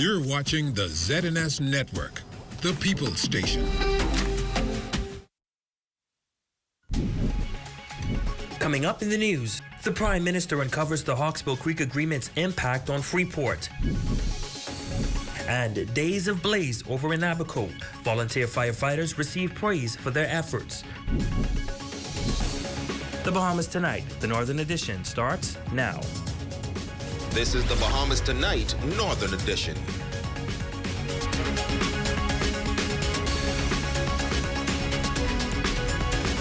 You're watching the ZNS Network, the People's Station. Coming up in the news, the Prime Minister uncovers the Hawkesbury Creek Agreement's impact on Freeport. And days of blaze over in Abaco. Volunteer firefighters receive praise for their efforts. The Bahamas Tonight, the Northern Edition, starts now. This is the Bahamas Tonight, Northern Edition.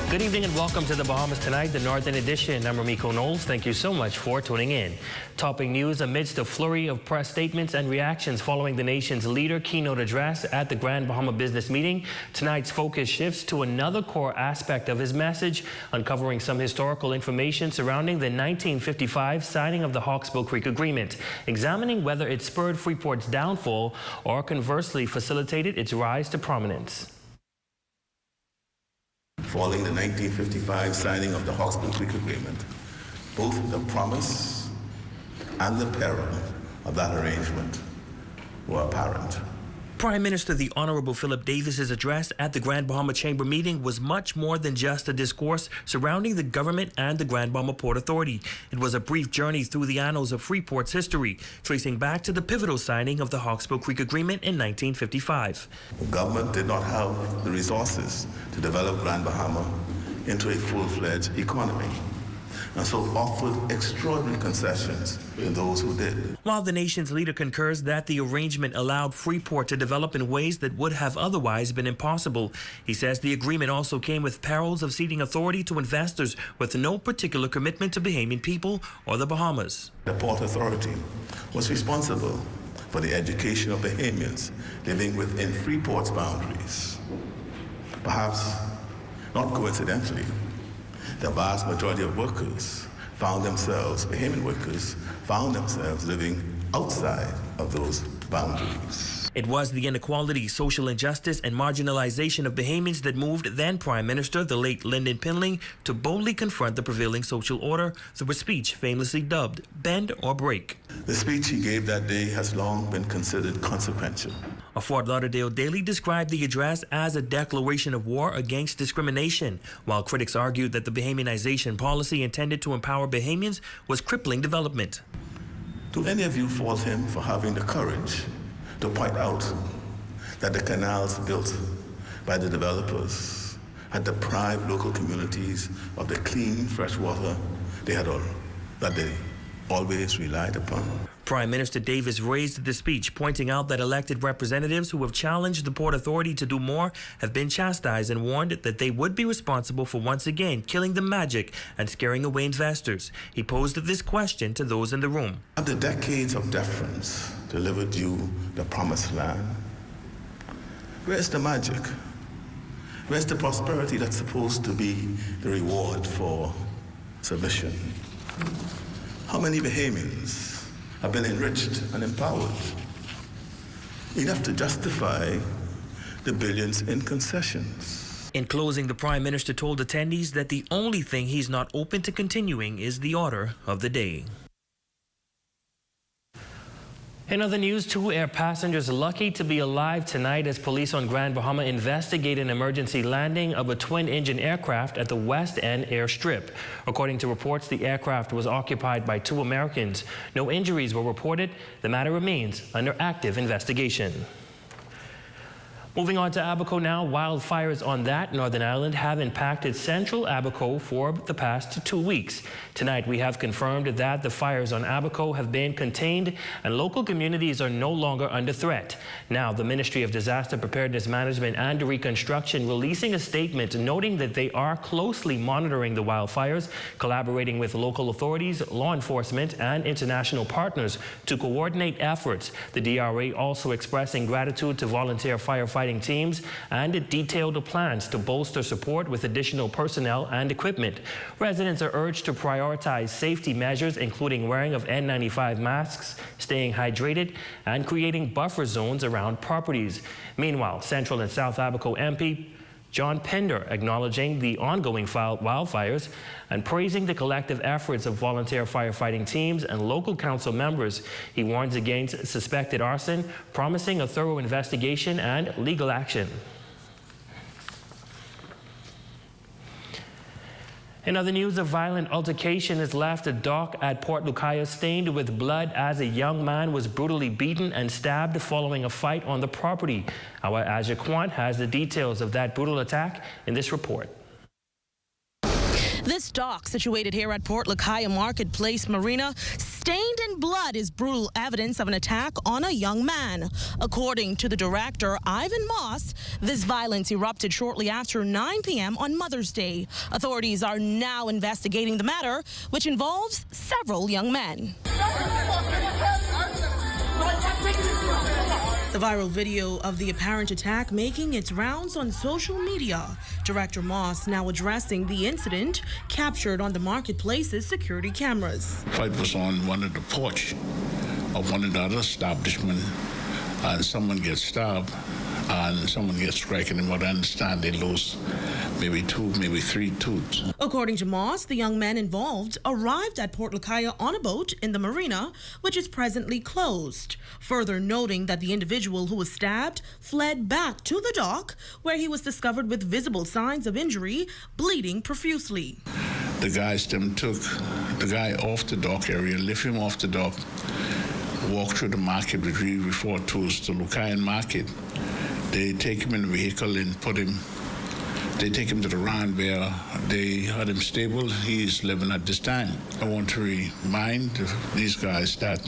Good evening and welcome to the Bahamas Tonight, the Northern Edition. I'm Ramiko Knowles. Thank you so much for tuning in. Topping news amidst a flurry of press statements and reactions following the nation's leader keynote address at the Grand Bahama Business Meeting. Tonight's focus shifts to another core aspect of his message, uncovering some historical information surrounding the 1955 signing of the Hawkesbury Creek Agreement, examining whether it spurred Freeport's downfall or conversely facilitated its rise to prominence. Following the 1955 signing of the Hawkesbury Creek Agreement, both the promise and the peril of that arrangement were apparent. Prime Minister the Honorable Philip Davis's address at the Grand Bahama Chamber meeting was much more than just a discourse surrounding the government and the Grand Bahama Port Authority. It was a brief journey through the annals of Freeport's history, tracing back to the pivotal signing of the Hawkesbury Creek Agreement in 1955. The government did not have the resources to develop Grand Bahama into a full-fledged economy, and so offered extraordinary concessions to those who did. While the nation's leader concurs that the arrangement allowed Freeport to develop in ways that would have otherwise been impossible, he says the agreement also came with perils of ceding authority to investors with no particular commitment to Bahamian people or the Bahamas. The Port Authority was responsible for the education of Bahamians living within Freeport's boundaries. Perhaps not coincidentally, the vast majority of workers found themselves, Bahamian workers, found themselves living outside of those boundaries. It was the inequality, social injustice, and marginalization of Bahamians that moved then Prime Minister, the late Lyndon Pinley, to boldly confront the prevailing social order through a speech famously dubbed Bend or Break. The speech he gave that day has long been considered consequential. A Fort Lauderdale daily described the address as a declaration of war against discrimination, while critics argued that the Bahamianization policy intended to empower Bahamians was crippling development. Do any of you fault him for having the courage to point out that the canals built by the developers had deprived local communities of the clean, fresh water that they always relied upon? Prime Minister Davis raised the speech, pointing out that elected representatives who have challenged the Port Authority to do more have been chastised and warned that they would be responsible for once again killing the magic and scaring away investors. He posed this question to those in the room. After decades of deference delivered you the promised land, where's the magic? Where's the prosperity that's supposed to be the reward for submission? How many Bahamians have been enriched and empowered enough to justify the billions in concessions? In closing, the Prime Minister told attendees that the only thing he's not open to continuing is the order of the day. In other news, 2 air passengers lucky to be alive tonight as police on Grand Bahama investigate an emergency landing of a twin-engine aircraft at the West End airstrip. According to reports, the aircraft was occupied by 2 Americans. No injuries were reported. The matter remains under active investigation. Moving on to Abaco now, wildfires on that northern island have impacted central Abaco for the past 2 weeks. Tonight, we have confirmed that the fires on Abaco have been contained and local communities are no longer under threat. Now, the Ministry of Disaster Preparedness Management and Reconstruction releasing a statement noting that they are closely monitoring the wildfires, collaborating with local authorities, law enforcement, and international partners to coordinate efforts. The DRA also expressing gratitude to volunteer firefighting teams and detailed plans to bolster support with additional personnel and equipment. Residents are urged to prioritize safety measures, including wearing of N95 masks, staying hydrated, and creating buffer zones around properties. Meanwhile, Central and South Abaco MP John Pender acknowledging the ongoing wildfires and praising the collective efforts of volunteer firefighting teams and local council members. He warns against suspected arson, promising a thorough investigation and legal action. In other news, a violent altercation has left a dock at Port Lucaya stained with blood as a young man was brutally beaten and stabbed following a fight on the property. Our Aja Quant has the details of that brutal attack in this report. This dock, situated here at Port Lucaya Marketplace Marina, stained in blood, is brutal evidence of an attack on a young man. According to the director, Ivan Moss, this violence erupted shortly after 9 p.m. on Mother's Day. Authorities are now investigating the matter, which involves several young men. The viral video of the apparent attack making its rounds on social media. Director Moss now addressing the incident captured on the marketplace's security cameras. Fight was on one of the porch of one of the other establishments, and someone gets stabbed and someone gets stricken, and what I understand they lose maybe 2, maybe 3 tooths. According to Moss, the young men involved arrived at Port Lucaya on a boat in the marina, which is presently closed. Further noting that the individual who was stabbed fled back to the dock, where he was discovered with visible signs of injury, bleeding profusely. The guys them took the guy off the dock area, lift him off the dock, walk through the market with 3-4 tools to Lucayan Market. They take him in the vehicle and they take him to the round where they had him stable. He's living at this time. I want to remind these guys that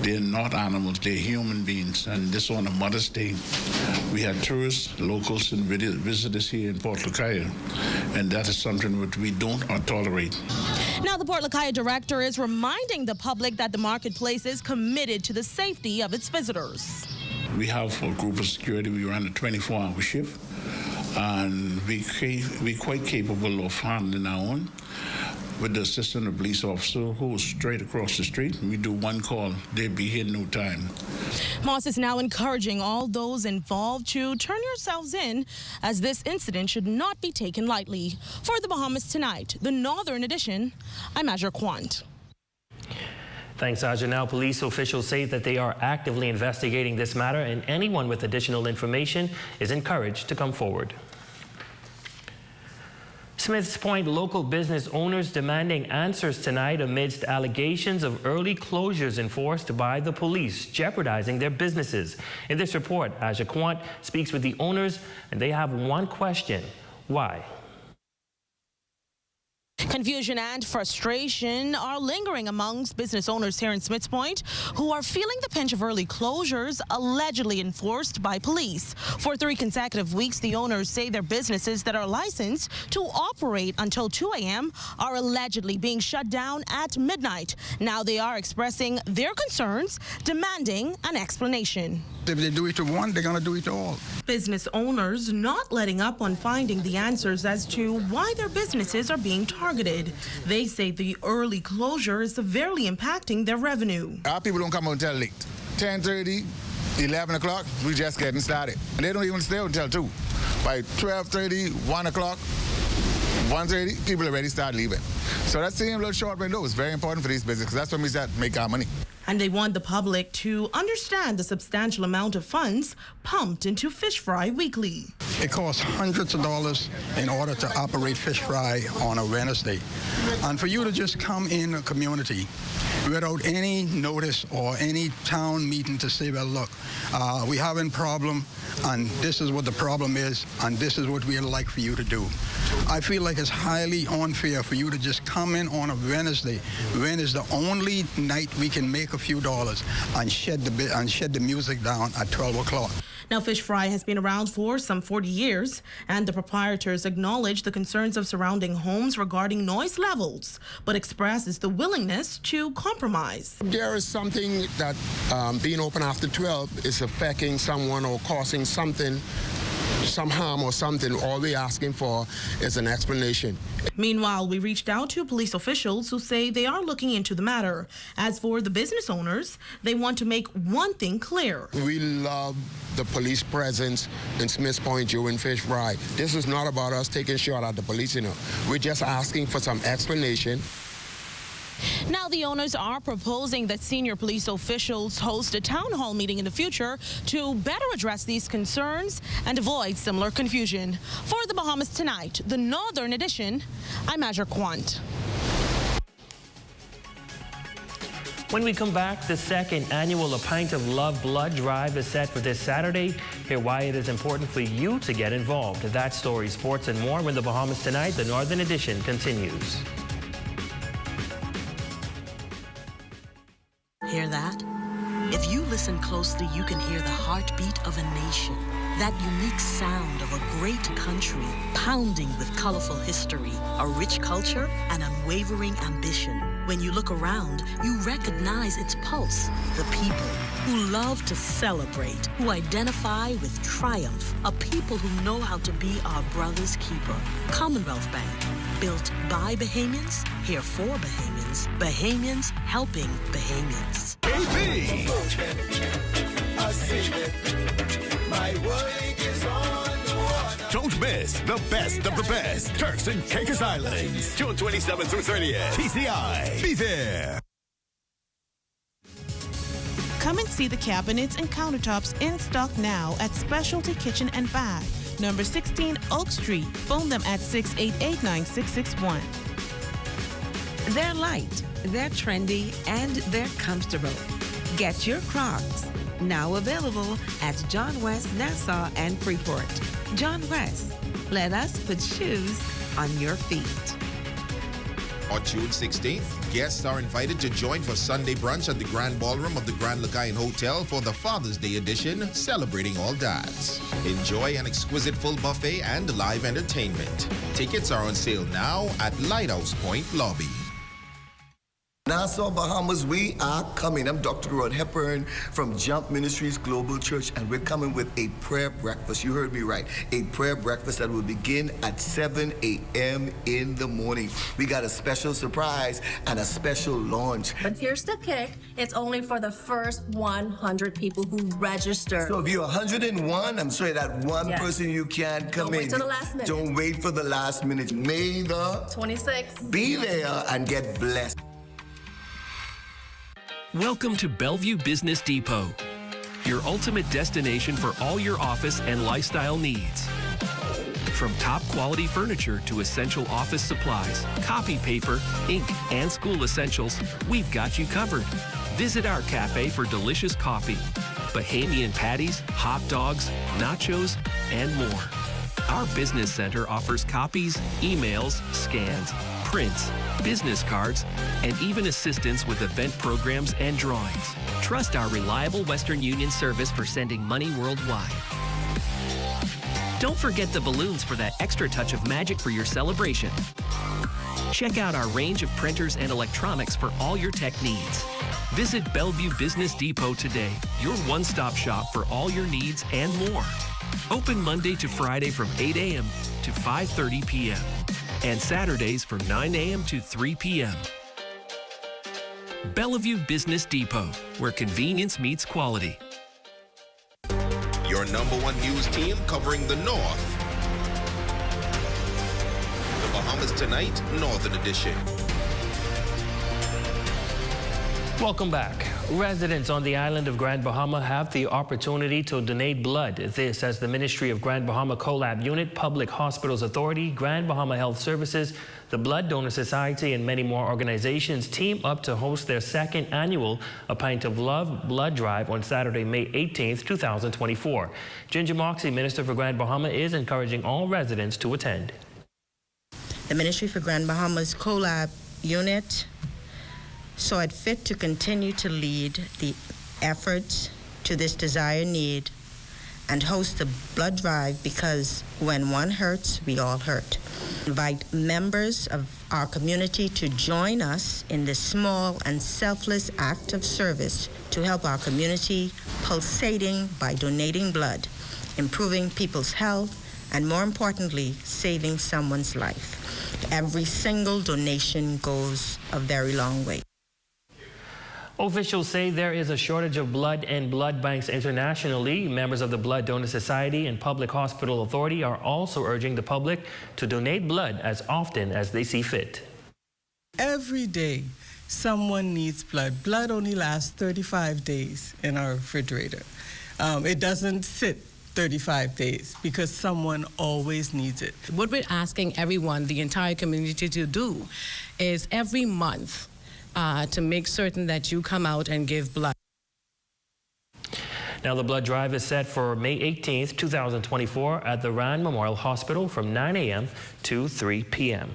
they're not animals, they're human beings. And this on a Mother's Day, we had tourists, locals, and visitors here in Port Lucaya, and that is something that we don't tolerate. Now, the Port Lucaya director is reminding the public that the marketplace is committed to the safety of its visitors. We have a group of security. We run a 24-hour shift, and we're quite capable of handling our own. With the assistant of police officer who's straight across the street, we do one call, they'll be here in no time. Moss is now encouraging all those involved to turn yourselves in, as this incident should not be taken lightly. For the Bahamas Tonight, the Northern Edition, I'm Aja Quant. Thanks, Aja. Now, police officials say that they are actively investigating this matter, and anyone with additional information is encouraged to come forward. Smiths Point local business owners demanding answers tonight amidst allegations of early closures enforced by the police, jeopardizing their businesses. In this report, Aja Quant speaks with the owners, and they have one question: why? Confusion and frustration are lingering amongst business owners here in Smiths Point, who are feeling the pinch of early closures allegedly enforced by police. For 3 consecutive weeks, the owners say their businesses that are licensed to operate until 2 a.m. are allegedly being shut down at midnight. Now they are expressing their concerns, demanding an explanation. If they do it to one, they're going to do it to all. Business owners not letting up on finding the answers as to why their businesses are being targeted. They say the early closure is severely impacting their revenue. Our people don't come out until late. 10:30, 11 o'clock, we just getting started. And they don't even stay until 2. By 12:30, 1 o'clock, 1:30, people already start leaving. So that same little short window is very important for these businesses, because that's when we start to make our money. And they want the public to understand the substantial amount of funds pumped into Fish Fry weekly. It costs hundreds of dollars in order to operate Fish Fry on a Wednesday. And for you to just come in a community without any notice or any town meeting to say, well, look, we having a problem, and this is what the problem is, and this is what we'd like for you to do. I feel like it's highly unfair for you to just come in on a Wednesday, when it's the only night we can make a few dollars, and shed the music down at 12 o'clock. Now, Fish Fry has been around for some 40 years, and the proprietors acknowledge the concerns of surrounding homes regarding noise levels, but expresses the willingness to compromise. There is something that being open after 12 is affecting someone or causing something some harm or something. All we're asking for is an explanation. Meanwhile, we reached out to police officials who say they are looking into the matter. As for the business owners, they want to make one thing clear. We love the police presence in Smiths Point during fish fry. This is not about us taking shot at the police, We're just asking for some explanation. Now, the owners are proposing that senior police officials host a town hall meeting in the future to better address these concerns and avoid similar confusion. For the Bahamas Tonight, the Northern Edition, I'm Azure Quant. When we come back, the second annual A Pint of Love blood drive is set for this Saturday. Hear why it is important for you to get involved. That story, sports, and more when the Bahamas Tonight, the Northern Edition, continues. Hear that? If you listen closely, you can hear the heartbeat of a nation. That unique sound of a great country, pounding with colorful history, a rich culture, and unwavering ambition. When you look around, you recognize its pulse. The people who love to celebrate, who identify with triumph, a people who know how to be our brother's keeper. Commonwealth Bank, built by Bahamians, here for Bahamians, Bahamians helping Bahamians. AB! Don't miss the best of the best. Turks and Caicos Islands, June 27th through 30th. TCI. Be there. Come and see the cabinets and countertops in stock now at Specialty Kitchen and Bath, number 16 Oak Street. Phone them at 688-9661. They're light, they're trendy, and they're comfortable. Get your Crocs. Now available at John West, Nassau, and Freeport. John West, let us put shoes on your feet. On June 16th, guests are invited to join for Sunday brunch at the Grand Ballroom of the Grand Lacaille Hotel for the Father's Day edition, celebrating all dads. Enjoy an exquisite full buffet and live entertainment. Tickets are on sale now at Lighthouse Point Lobby. Nassau, Bahamas, we are coming. I'm Dr. Rod Hepburn from Jump Ministries Global Church, and we're coming with a prayer breakfast. You heard me right. A prayer breakfast that will begin at 7 a.m. in the morning. We got a special surprise and a special launch. But here's the kick. It's only for the first 100 people who register. So if you're 101, I'm sorry, that one person you can't come in. Don't wait till the last minute. Don't wait for the last minute. May the 26 be there and get blessed. Welcome to Bellevue Business Depot, your ultimate destination for all your office and lifestyle needs. From top quality furniture to essential office supplies, copy paper, ink, and school essentials, we've got you covered. Visit our cafe for delicious coffee, Bahamian patties, hot dogs, nachos, and more. Our business center offers copies, emails, scans, prints, business cards, and even assistance with event programs and drawings. Trust our reliable Western Union service for sending money worldwide. Don't forget the balloons for that extra touch of magic for your celebration. Check out our range of printers and electronics for all your tech needs. Visit Bellevue Business Depot today, your one-stop shop for all your needs and more. Open Monday to Friday from 8 a.m. to 5:30 p.m. and Saturdays from 9 a.m. to 3 p.m. Bellevue Business Depot, where convenience meets quality. Your #1 news team covering the North. The Bahamas Tonight, Northern Edition. Welcome back. Residents on the island of Grand Bahama have the opportunity to donate blood. This as the Ministry of Grand Bahama Collab Unit, Public Hospitals Authority, Grand Bahama Health Services, the Blood Donor Society, and many more organizations team up to host their second annual A Pint of Love blood drive on Saturday, May 18th, 2024. Ginger Moxie, Minister for Grand Bahama, is encouraging all residents to attend. The Ministry for Grand Bahama's Collab Unit saw it fit to continue to lead the efforts to this desired need and host the blood drive because when one hurts, we all hurt. Invite members of our community to join us in this small and selfless act of service to help our community pulsating by donating blood. improving people's health, and more importantly, saving someone's life. Every single donation goes a very long way. Officials say there is a shortage of blood in blood banks internationally. Members of the Blood Donor Society and Public Hospital Authority are also urging the public to donate blood as often as they see fit. Every day, someone needs blood. Blood only lasts 35 days in our refrigerator. It doesn't sit 35 days because someone always needs it. What we're asking everyone, the entire community, to do is every month to make certain that you come out and give blood. Now, the blood drive is set for May 18th, 2024 at the Rand Memorial Hospital from 9 a.m. to 3 p.m.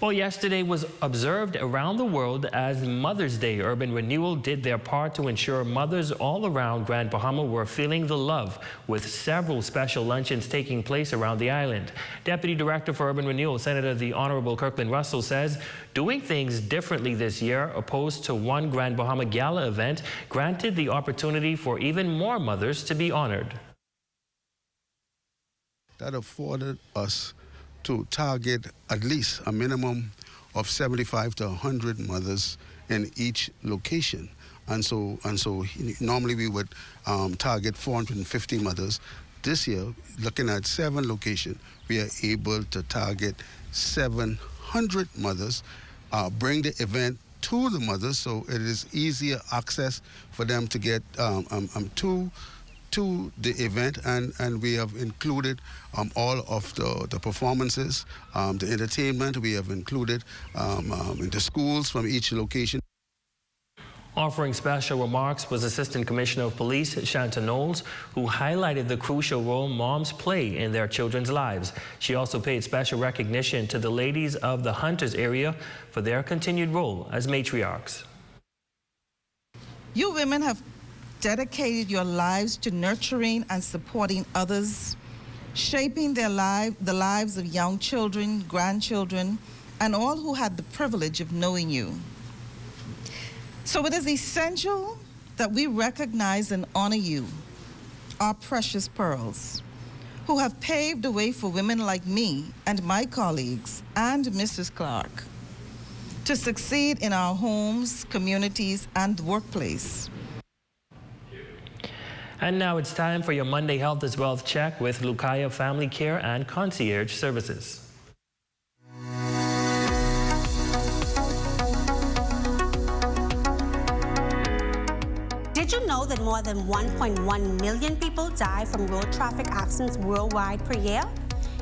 Well, yesterday was observed around the world as Mother's Day. Urban Renewal did their part to ensure mothers all around Grand Bahama were feeling the love, with several special luncheons taking place around the island. Deputy Director for Urban Renewal, Senator the Honorable Kirkland Russell, says doing things differently this year, opposed to one Grand Bahama Gala event, granted the opportunity for even more mothers to be honored. That afforded us to target at least a minimum of 75 to 100 mothers in each location. And so normally we would target 450 mothers. This year, looking at 7 locations, we are able to target 700 mothers, bring the event to the mothers so it is easier access for them to get to the event, and we have included all of the performances, the entertainment. We have included the schools from each location. Offering special remarks was Assistant Commissioner of Police Shanta Knowles, who highlighted the crucial role moms play in their children's lives. She also paid special recognition to the ladies of the Hunters area for their continued role as matriarchs. You women have dedicated your lives to nurturing and supporting others, shaping the lives of young children, grandchildren, and all who had the privilege of knowing you. So it is essential that we recognize and honor you, our precious pearls, who have paved the way for women like me and my colleagues and Mrs. Clark to succeed in our homes, communities, and workplace. And now it's time for your Monday Health is Wealth Check with Lukaya Family Care and Concierge Services. Did you know that more than 1.1 million people die from road traffic accidents worldwide per year?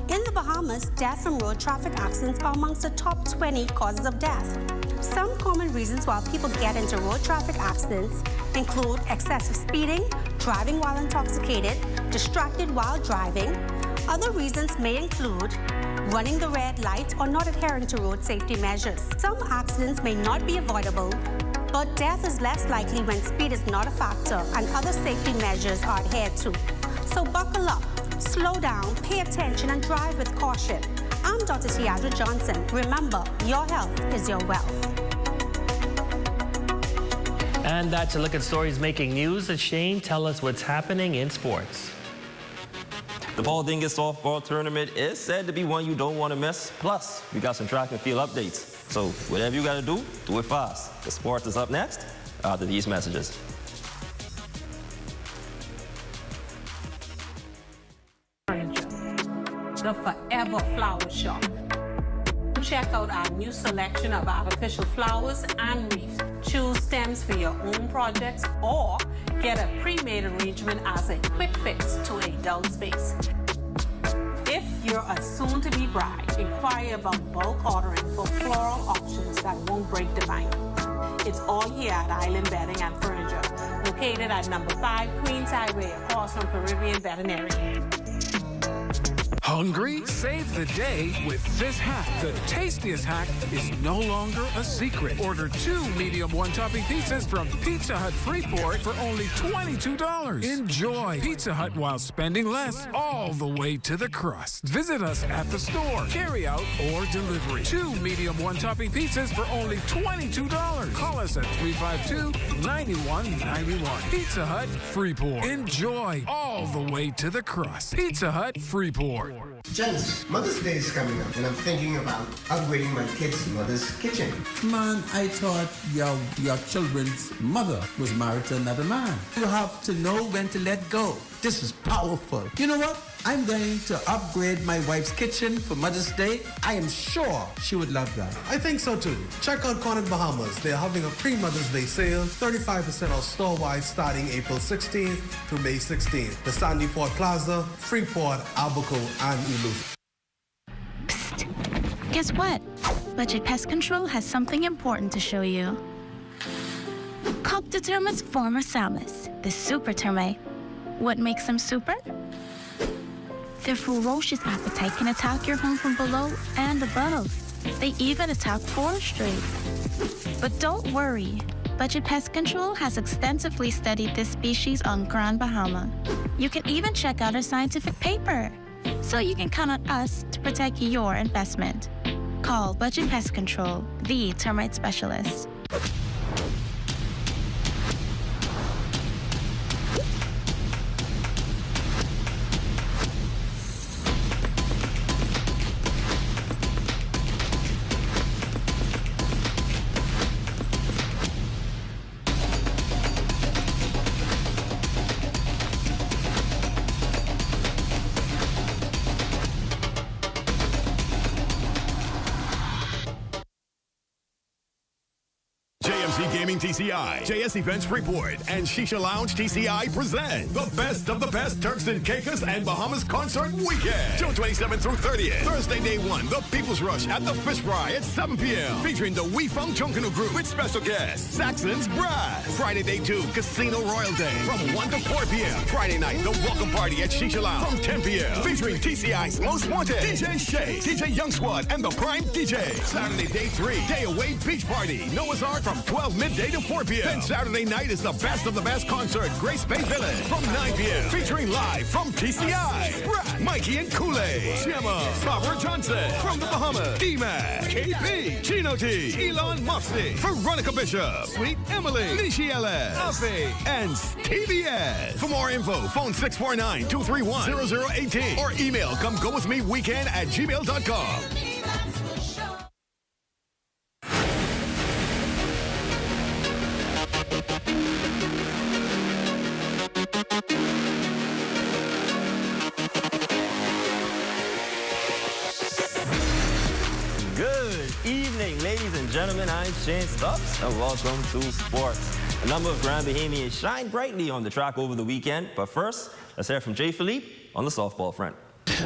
In the Bahamas, death from road traffic accidents are amongst the top 20 causes of death. Some common reasons why people get into road traffic accidents include excessive speeding, driving while intoxicated, distracted while driving. Other reasons may include running the red light or not adhering to road safety measures. Some accidents may not be avoidable, but death is less likely when speed is not a factor and other safety measures are adhered to. So buckle up, slow down, pay attention, and drive with caution. I'm Dr. Tiadra Johnson. Remember, your health is your wealth. And that's a look at stories making news. Shane, tell us what's happening in sports. The Paul Dingus softball tournament is said to be one you don't want to miss. Plus, we got some track and field updates. So whatever you got to do it fast. The sports is up next after these messages. The Forever Flower Shop. Check out our new selection of artificial flowers and wreaths. Choose stems for your own projects or get a pre-made arrangement as a quick fix to a dull space. If you're a soon-to-be bride, inquire about bulk ordering for floral options that won't break the bank. It's all here at Island Bedding and Furniture, located at number 5 Queens Highway, across from Peruvian Veterinary. Hungry? Save the day with this hack. The tastiest hack is no longer a secret. Order 2 medium one-topping pizzas from Pizza Hut Freeport for only $22. Enjoy Pizza Hut while spending less all the way to the crust. Visit us at the store, carry out, or delivery. 2 medium one-topping pizzas for only $22. Call us us at 352-9191. Pizza Hut, Freeport. Enjoy all the way to the crust. Pizza Hut, Freeport. Gents, Mother's Day is coming up, and I'm thinking about upgrading my kids' mother's kitchen. Man, I thought your children's mother was married to another man. You have to know when to let go. This is powerful. You know what? I'm going to upgrade my wife's kitchen for Mother's Day. I am sure she would love that. I think so too. Check out Cornet Bahamas. They're having a pre-Mother's Day sale, 35% off store-wide starting April 16th through May 16th. The Sandy Port Plaza, Freeport, Abaco, and Eleuthera. Psst. Guess what? Budget Pest Control has something important to show you. Cock the termites former Salmus, the super termite. What makes them super? Their ferocious appetite can attack your home from below and above. They even attack forestry. But don't worry. Budget Pest Control has extensively studied this species on Grand Bahama. You can even check out our scientific paper. So you can count on us to protect your investment. Call Budget Pest Control, the termite specialist. TCI, JS Events Freeport, and Shisha Lounge TCI present the best of the best Turks and Caicos and Bahamas concert weekend. June 27th through 30th. Thursday, day 1, the People's Rush at the Fish Fry at 7 p.m. Featuring the We Funk Chunkanu Group with special guests, Saxon's Brass. Friday, day 2, Casino Royal Day from 1 to 4 p.m. Friday night, the Welcome Party at Shisha Lounge from 10 p.m. Featuring TCI's Most Wanted, DJ Shay, DJ Young Squad, and the Prime DJ. Saturday, day 3, Day Away Beach Party. Noah's Ark from 12 midday to 4 p.m. Then Saturday night is the best of the best concert, Grace Bay Village, from 9 p.m. Featuring live from TCI, Brad, Mikey and Kool-Aid, Gemma, Robert Johnson, from the Bahamas, D-Mac, KP, Chino T, Elon Mopsy, Veronica Bishop, Sweet Emily, Nishi Ellis, Afe, and Stevie S. For more info, phone 649-231-0018 or email comegowithmeweekend@gmail.com. Ladies and gentlemen, I'm Shane Stubbs, and welcome to Sports. A number of Grand Bahamians shine brightly on the track over the weekend, but first, let's hear from Jay Philippe on the softball front.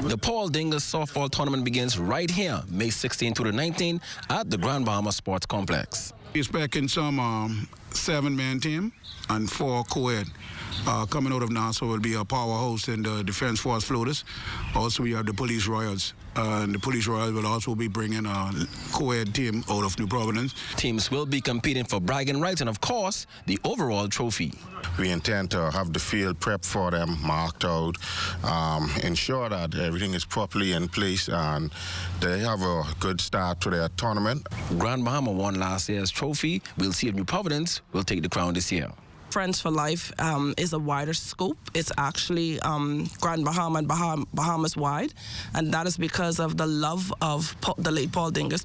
The Paul Dingus softball tournament begins right here, May 16 to the 19th at the Grand Bahama Sports Complex. We're expecting some 7-man team and 4 co-ed. Coming out of Nassau will be a powerhouse in the Defense Force Floaters. Also, we have the Police Royals. And the Police Royals will also be bringing a co-ed team out of New Providence. Teams will be competing for bragging rights and, of course, the overall trophy. We intend to have the field prep for them, marked out, ensure that everything is properly in place and they have a good start to their tournament. Grand Bahama won last year's trophy. We'll see if New Providence will take the crown this year. Friends for Life is a wider scope. It's actually Grand Bahama and Bahamas wide, and that is because of the love of the late Paul Dingus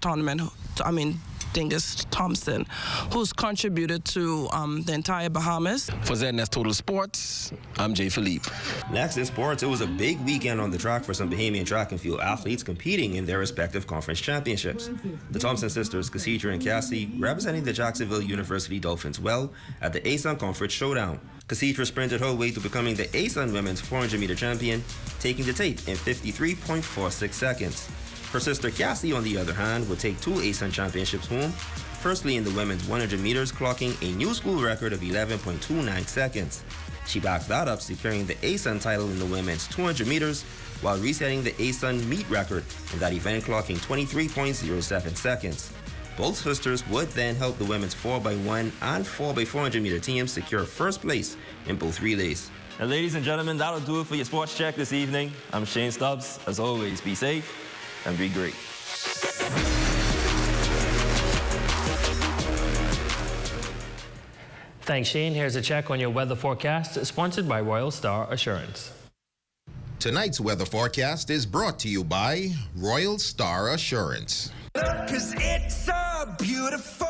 Dingus Thompson, who's contributed to the entire Bahamas. For ZNS Total Sports, I'm Jay Philippe. Next in sports, it was a big weekend on the track for some Bahamian track and field athletes competing in their respective conference championships. The Thompson sisters, Cassandra and Cassie, representing the Jacksonville University Dolphins well at the ASUN Conference Showdown. Cassandra sprinted her way to becoming the ASUN Women's 400-meter champion, taking the tape in 53.46 seconds. Her sister Cassie, on the other hand, would take 2 ASUN championships home, firstly in the women's 100 meters, clocking a new school record of 11.29 seconds. She backed that up, securing the ASUN title in the women's 200 meters, while resetting the ASUN meet record in that event, clocking 23.07 seconds. Both sisters would then help the women's 4x1 and 4x400 meter teams secure first place in both relays. And ladies and gentlemen, that'll do it for your sports check this evening. I'm Shane Stubbs. As always, be safe and be great. Thanks, Shane. Here's a check on your weather forecast, sponsored by Royal Star Assurance. Tonight's weather forecast is brought to you by Royal Star Assurance. 'Cause it's so beautiful.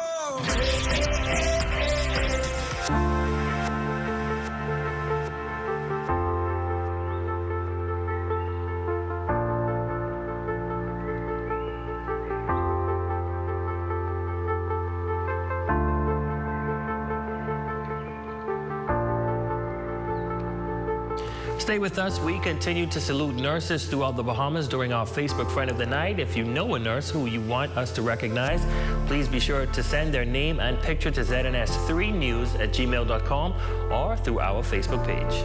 Stay with us. We continue to salute nurses throughout the Bahamas during our Facebook Friend of the Night. If you know a nurse who you want us to recognize, please be sure to send their name and picture to zns3news@gmail.com or through our Facebook page.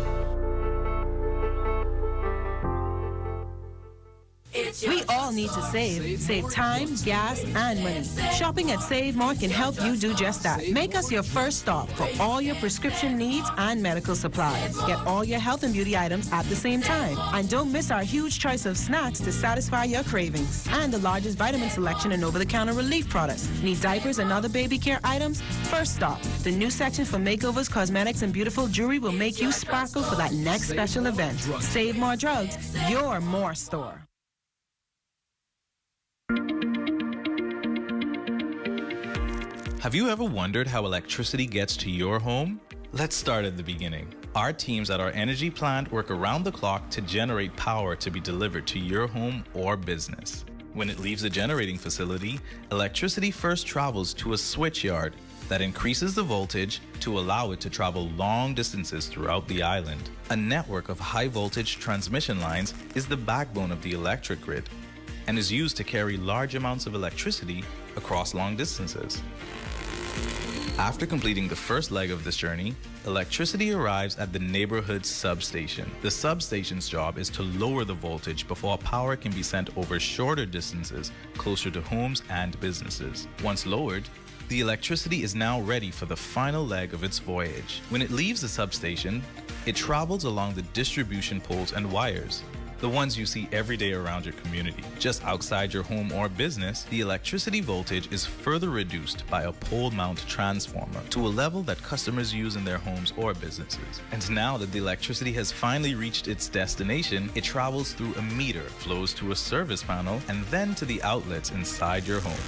We all need to save. Save time, gas, and money. Shopping at Save More can help you do just that. Make us your first stop for all your prescription needs and medical supplies. Get all your health and beauty items at the same time. And don't miss our huge choice of snacks to satisfy your cravings. And the largest vitamin selection and over-the-counter relief products. Need diapers and other baby care items? First stop. The new section for makeovers, cosmetics, and beautiful jewelry will make you sparkle for that next special event. Save More Drugs, your more store. Have you ever wondered how electricity gets to your home? Let's start at the beginning. Our teams at our energy plant work around the clock to generate power to be delivered to your home or business. When it leaves the generating facility, electricity first travels to a switch yard that increases the voltage to allow it to travel long distances throughout the island. A network of high voltage transmission lines is the backbone of the electric grid and is used to carry large amounts of electricity across long distances. After completing the first leg of this journey, electricity arrives at the neighborhood substation. The substation's job is to lower the voltage before power can be sent over shorter distances closer to homes and businesses. Once lowered, the electricity is now ready for the final leg of its voyage. When it leaves the substation, it travels along the distribution poles and wires, the ones you see every day around your community. Just outside your home or business, the electricity voltage is further reduced by a pole-mount transformer to a level that customers use in their homes or businesses. And now that the electricity has finally reached its destination, it travels through a meter, flows to a service panel, and then to the outlets inside your home.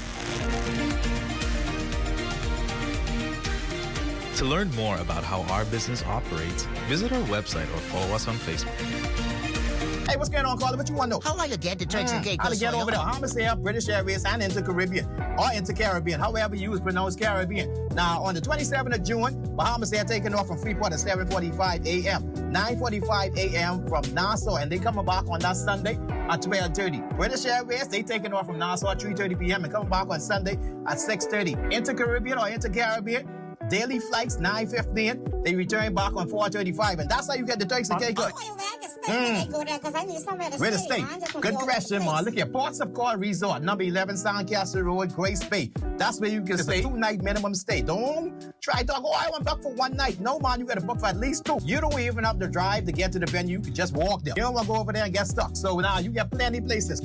To learn more about how our business operates, visit our website or follow us on Facebook. Hey, what's going on, Carla? What you want to know? How long you get the Turks and Caicos? How to get over there? Bahamas Air, British Airways, and Inter-Caribbean, or Inter-Caribbean, however you use pronounce Caribbean. Now, on the 27th of June, Bahamas Air taking off from Freeport at 7:45 a.m., 9:45 a.m. from Nassau, and they coming back on that Sunday at 12:30. British Airways, they taking off from Nassau at 3:30 p.m. and coming back on Sunday at 6:30. Inter-Caribbean or Inter-Caribbean, daily flights 9:15. They return back on 4:35, and that's how you get the Turks and Caicos. Where to stay? Good question, man. Look here, Ports of Call Resort, number 11 Sandcastle Road, Grace Bay. That's where you can stay. 2-night minimum stay. Don't try to talk, oh, I want to book for 1 night. No, man, you got to book for at least 2. You don't even have to drive to get to the venue. You can just walk there. You don't want to go over there and get stuck. So now you got plenty places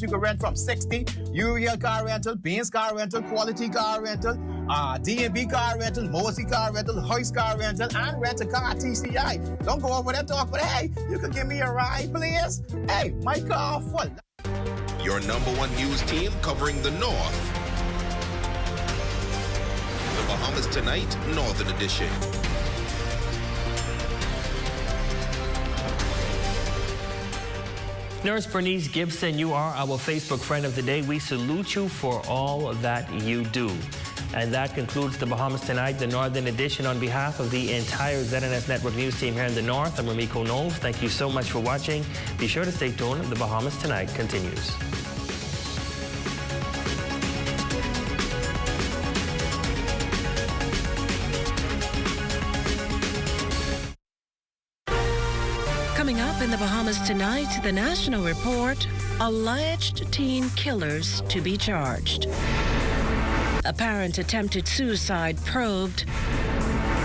you can rent from. 60, Uriel Car Rental, Beans Car Rental, Quality Car Rental, D&B Car Rental, Mosey Car Rental, Hoist Car Rental, and Rent a Car TCI. Don't go over there and talk, but hey, you can give me a ride, please? Hey, my car full. Your number one news team covering the North. The Bahamas Tonight, Northern Edition. Nurse Bernice Gibson, you are our Facebook Friend of the Day. We salute you for all that you do. And that concludes the Bahamas Tonight, the Northern Edition. On behalf of the entire ZNS Network News team here in the North, I'm Ramiko Knowles. Thank you so much for watching. Be sure to stay tuned. The Bahamas Tonight continues. Coming up in the Bahamas Tonight, the National Report, alleged teen killers to be charged. Apparent attempted suicide probed.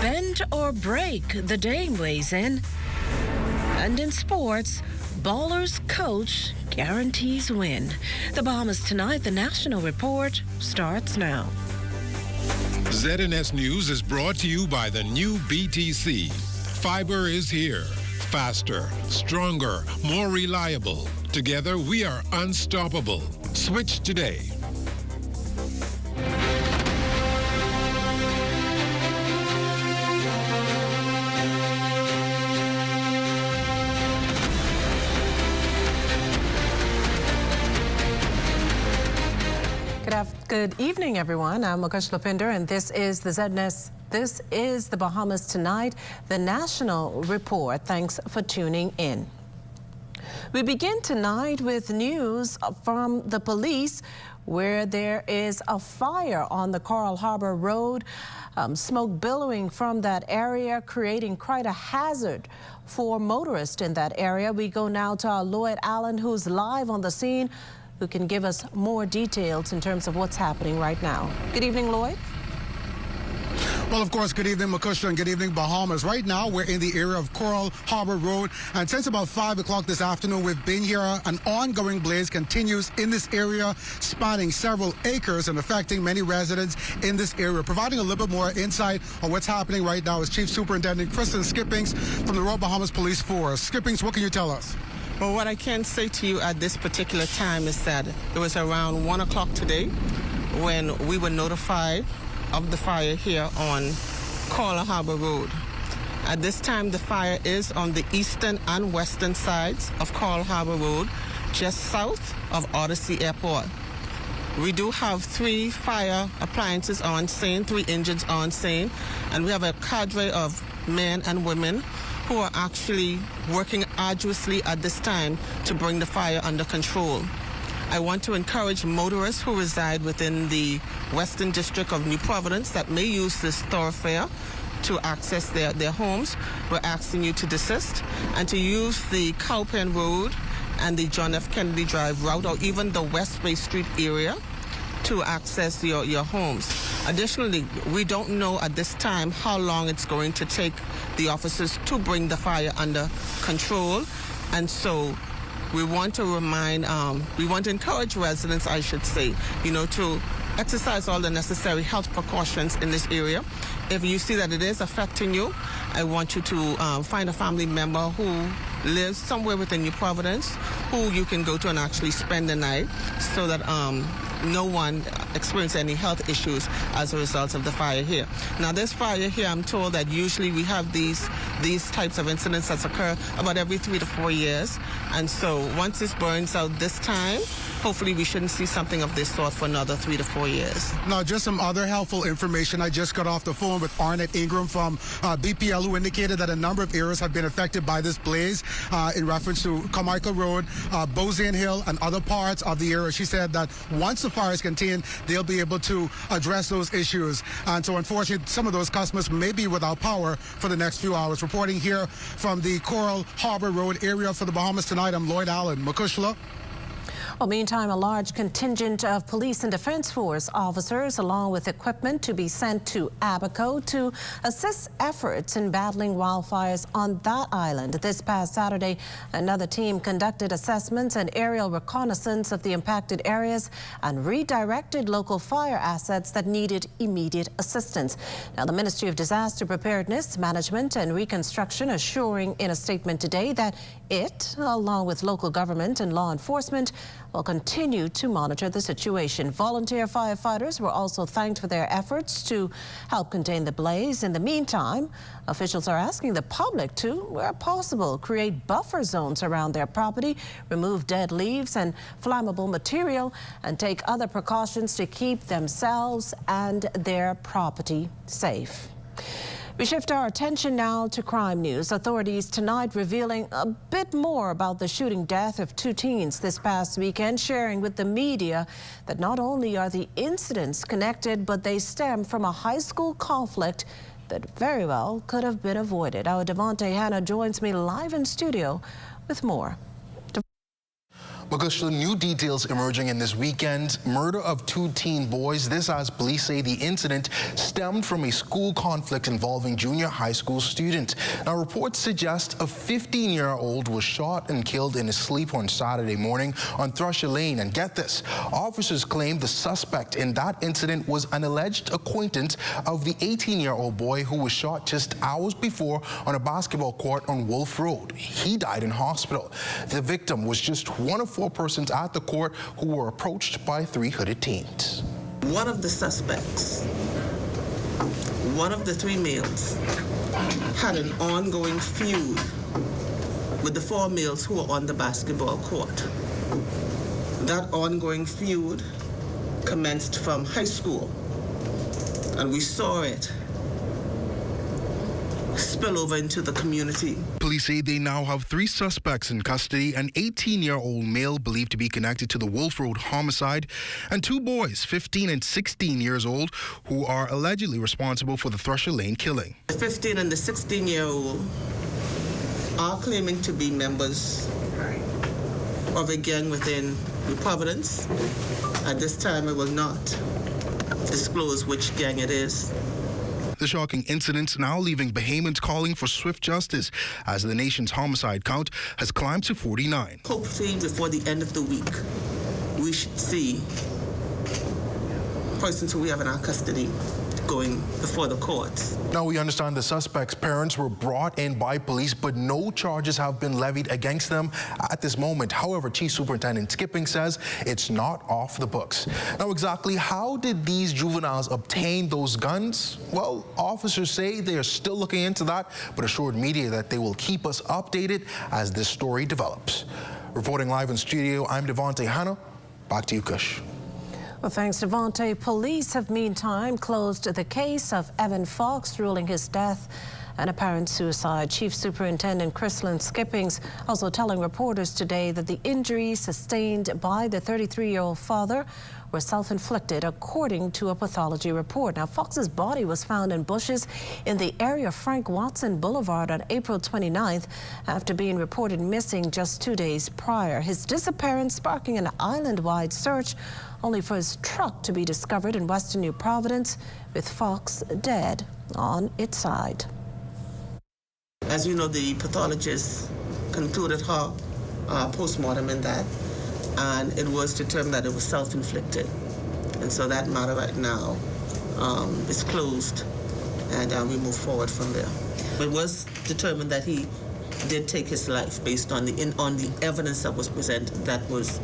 Bend or break, the Dame weighs in. And in sports, Ballers coach guarantees win. The Bahamas Tonight, the National Report starts now. ZNS News is brought to you by the new BTC. Fiber is here. Faster, stronger, more reliable. Together, we are unstoppable. Switch today. Good evening, everyone. I'm Mukesh Lopinder, and this is the ZNS. This is the Bahamas Tonight, the National Report. Thanks for tuning in. We begin tonight with news from the police, where there is a fire on the Coral Harbor Road. Smoke billowing from that area, creating quite a hazard for motorists in that area. We go now to our Lloyd Allen, who's live on the scene, who can give us more details in terms of what's happening right now. Good evening, Lloyd. Well, of course, good evening, Makusha, and good evening, Bahamas. Right now, we're in the area of Coral Harbor Road, and since about 5 o'clock this afternoon, we've been here. An ongoing blaze continues in this area, spanning several acres and affecting many residents in this area. Providing a little bit more insight on what's happening right now is Chief Superintendent Kristen Skippings from the Royal Bahamas Police Force. Skippings, what can you tell us? Well, what I can say to you at this particular time is that it was around 1 o'clock today when we were notified of the fire here on Coral Harbor Road. At this time, the fire is on the eastern and western sides of Coral Harbor Road, just south of Odyssey Airport. We do have 3 fire appliances on scene, 3 engines on scene, and we have a cadre of men and women who are actually working arduously at this time to bring the fire under control. I want to encourage motorists who reside within the Western District of New Providence that may use this thoroughfare to access their homes. We're asking you to desist and to use the Cowpen Road and the John F. Kennedy Drive route, or even the West Bay Street area, to access your homes. Additionally, we don't know at this time how long it's going to take the officers to bring the fire under control, and so we want to encourage residents, I should say, to exercise all the necessary health precautions in this area. If you see that it is affecting you, I want you to find a family member who lives somewhere within New Providence, who you can go to and actually spend the night, so that no one experience any health issues as a result of the fire here. Now, this fire here, I'm told that usually we have these types of incidents that occur about every 3 to 4 years. And so once this burns out this time, hopefully we shouldn't see something of this sort for another 3 to 4 years. Now, just some other helpful information. I just got off the phone with Arnett Ingram from BPL, who indicated that a number of areas have been affected by this blaze in reference to Carmichael Road, Bozane Hill, and other parts of the area. She said that once the fire is contained, they'll be able to address those issues. And so, unfortunately, some of those customers may be without power for the next few hours. Reporting here from the Coral Harbor Road area for the Bahamas Tonight, I'm Lloyd Allen. Makushla. Well, meantime, a large contingent of police and defense force officers, along with equipment, to be sent to Abaco to assist efforts in battling wildfires on that island. This past Saturday, another team conducted assessments and aerial reconnaissance of the impacted areas and redirected local fire assets that needed immediate assistance. Now, the Ministry of Disaster Preparedness, Management and Reconstruction assuring in a statement today that it, along with local government and law enforcement, will continue to monitor the situation. Volunteer firefighters were also thanked for their efforts to help contain the blaze. In the meantime, officials are asking the public to, where possible, create buffer zones around their property, remove dead leaves and flammable material, and take other precautions to keep themselves and their property safe. We shift our attention now to crime news. Authorities tonight revealing a bit more about the shooting death of 2 teens this past weekend, sharing with the media that not only are the incidents connected, but they stem from a high school conflict that very well could have been avoided. Our Devontae Hanna joins me live in studio with more. Well, Augusta, new details emerging in this weekend's murder of 2 teen boys. This as police say the incident stemmed from a school conflict involving junior high school students. Now, reports suggest a 15-year-old was shot and killed in his sleep on Saturday morning on Thrusher Lane. And get this, officers claim the suspect in that incident was an alleged acquaintance of the 18-year-old boy who was shot just hours before on a basketball court on Wolf Road. He died in hospital. The victim was just one of 4 persons at the court who were approached by 3 hooded teens. One of the suspects, one of the 3 males, had an ongoing feud with the 4 males who were on the basketball court. That ongoing feud commenced from high school, and we saw it spill over into the community. Police say they now have 3 suspects in custody, an 18-year-old male believed to be connected to the Wolf Road homicide, and 2 boys, 15 and 16 years old, who are allegedly responsible for the Thrusher Lane killing. The 15 and the 16-year-old are claiming to be members of a gang within New Providence. At this time, I will not disclose which gang it is. The shocking incidents now leaving Bahamians calling for swift justice as the nation's homicide count has climbed to 49. Hopefully, before the end of the week, we should see persons who we have in our custody going before the courts. Now, we understand the suspects' parents were brought in by police, but no charges have been levied against them at this moment. However, Chief Superintendent Skipping says it's not off the books. Now, exactly how did these juveniles obtain those guns? Well, officers say they are still looking into that, but assured media that they will keep us updated as this story develops. Reporting live in studio, I'm Devontae Hanna. Back to you, Kush. Well, thanks, Devontae. Police have meantime closed the case of Evan Fox, ruling his death an apparent suicide. Chief Superintendent Chrislyn Skippings also telling reporters today that the injuries sustained by the 33-year-old father were self-inflicted, according to a pathology report. Now, Fox's body was found in bushes in the area of Frank Watson Boulevard on April 29th after being reported missing just 2 days prior. His disappearance sparking an island-wide search, only for his truck to be discovered in western New Providence with Fox dead on its side. As you know, the pathologist concluded her postmortem in that, and it was determined that it was self-inflicted. And so that matter right now is closed, and we move forward from there. It was determined that he did take his life based on the evidence that was presented that was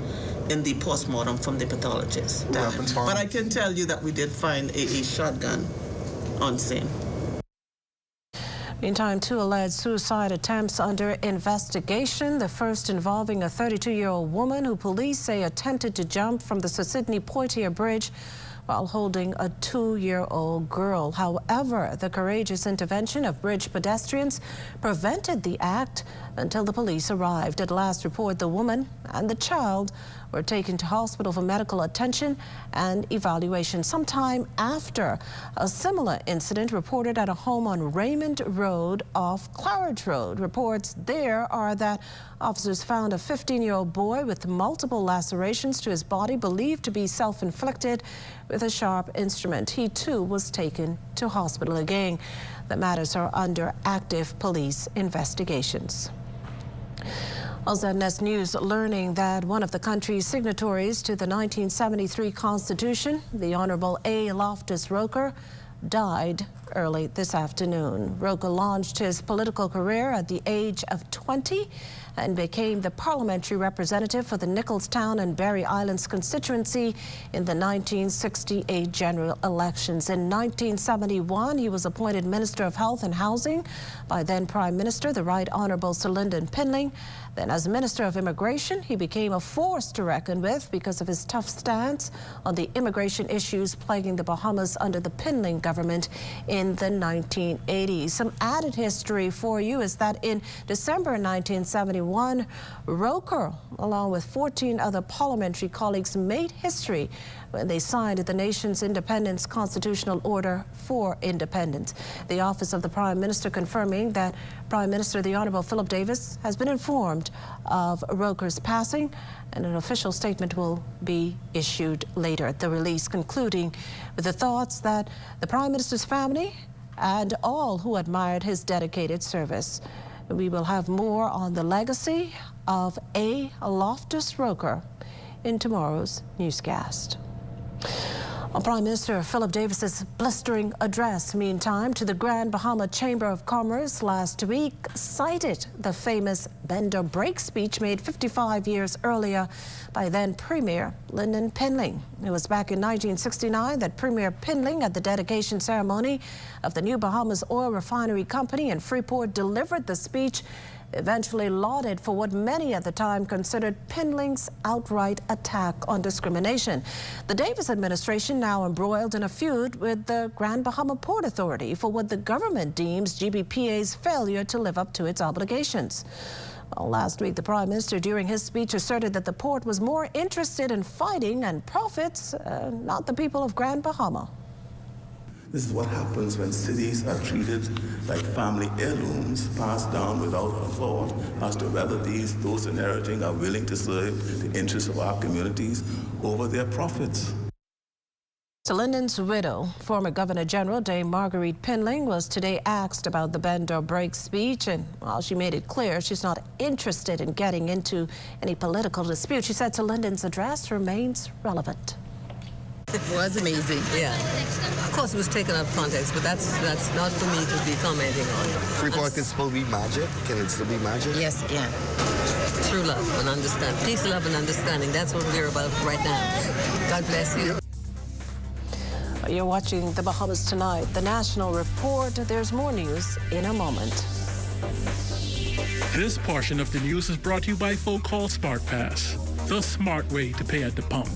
in the postmortem from the pathologist. But I can tell you that we did find a shotgun on scene. Meantime, 2 alleged suicide attempts under investigation. The first involving a 32-year-old woman who police say attempted to jump from the Sydney Poitier Bridge while holding a 2-year-old girl. However, the courageous intervention of bridge pedestrians prevented the act until the police arrived. At last report, the woman and the child were taken to hospital for medical attention and evaluation. Sometime after a similar incident reported at a home on Raymond Road off Claridge Road. Reports there are that officers found a 15-year-old boy with multiple lacerations to his body, believed to be self-inflicted with a sharp instrument. He too was taken to hospital. Again, the matters are under active police investigations. ZNS News learning that one of the country's signatories to the 1973 Constitution, the Honorable A. Loftus Roker, died early this afternoon. Roker launched his political career at the age of 20 and became the parliamentary representative for the Nicholstown and Barry Islands constituency in the 1968 general elections. In 1971, he was appointed Minister of Health and Housing by then Prime Minister, the Right Honorable Sir Lyndon Pinling. Then as Minister of Immigration, he became a force to reckon with because of his tough stance on the immigration issues plaguing the Bahamas under the Pinling government in in the 1980s. Some added history for you is that in December 1971, Roker, along with 14 other parliamentary colleagues, made history when they signed the nation's independence constitutional order for independence. The office of the Prime Minister confirming that Prime Minister the Honorable Philip Davis has been informed of Roker's passing, and an official statement will be issued later. The release concluding with the thoughts that the Prime Minister's family and all who admired his dedicated service. We will have more on the legacy of A. Loftus Roker in tomorrow's newscast. Prime Minister Philip Davis's blistering address, meantime, to the Grand Bahama Chamber of Commerce last week cited the famous bend or break speech made 55 years earlier by then Premier Lyndon Pinling. It was back in 1969 that Premier Pinling, at the dedication ceremony of the new Bahamas Oil Refinery Company in Freeport, delivered the speech, eventually lauded for what many at the time considered Pinling's outright attack on discrimination. The Davis administration now embroiled in a feud with the Grand Bahama Port Authority for what the government deems GBPA's failure to live up to its obligations. Well, last week, the Prime Minister, during his speech, asserted that the port was more interested in fighting and profits, not the people of Grand Bahama. This is what happens when cities are treated like family heirlooms, passed down without a thought as to whether those inheriting are willing to serve the interests of our communities over their profits. So Lyndon's widow, former Governor General Dame Marguerite Pinling, was today asked about the bend or break speech, and while she made it clear she's not interested in getting into any political dispute, she said Lyndon's address remains relevant. It was amazing, yeah. Of course, it was taken out of context, but that's not for me to be commenting on. Freeport can still be magic? Can it still be magic? Yes, yeah. True love and understanding. Peace, love, and understanding. That's what we're about right now. God bless you. You're watching the Bahamas Tonight, the National Report. There's more news in a moment. This portion of the news is brought to you by Folk Call Smart Pass, the smart way to pay at the pump.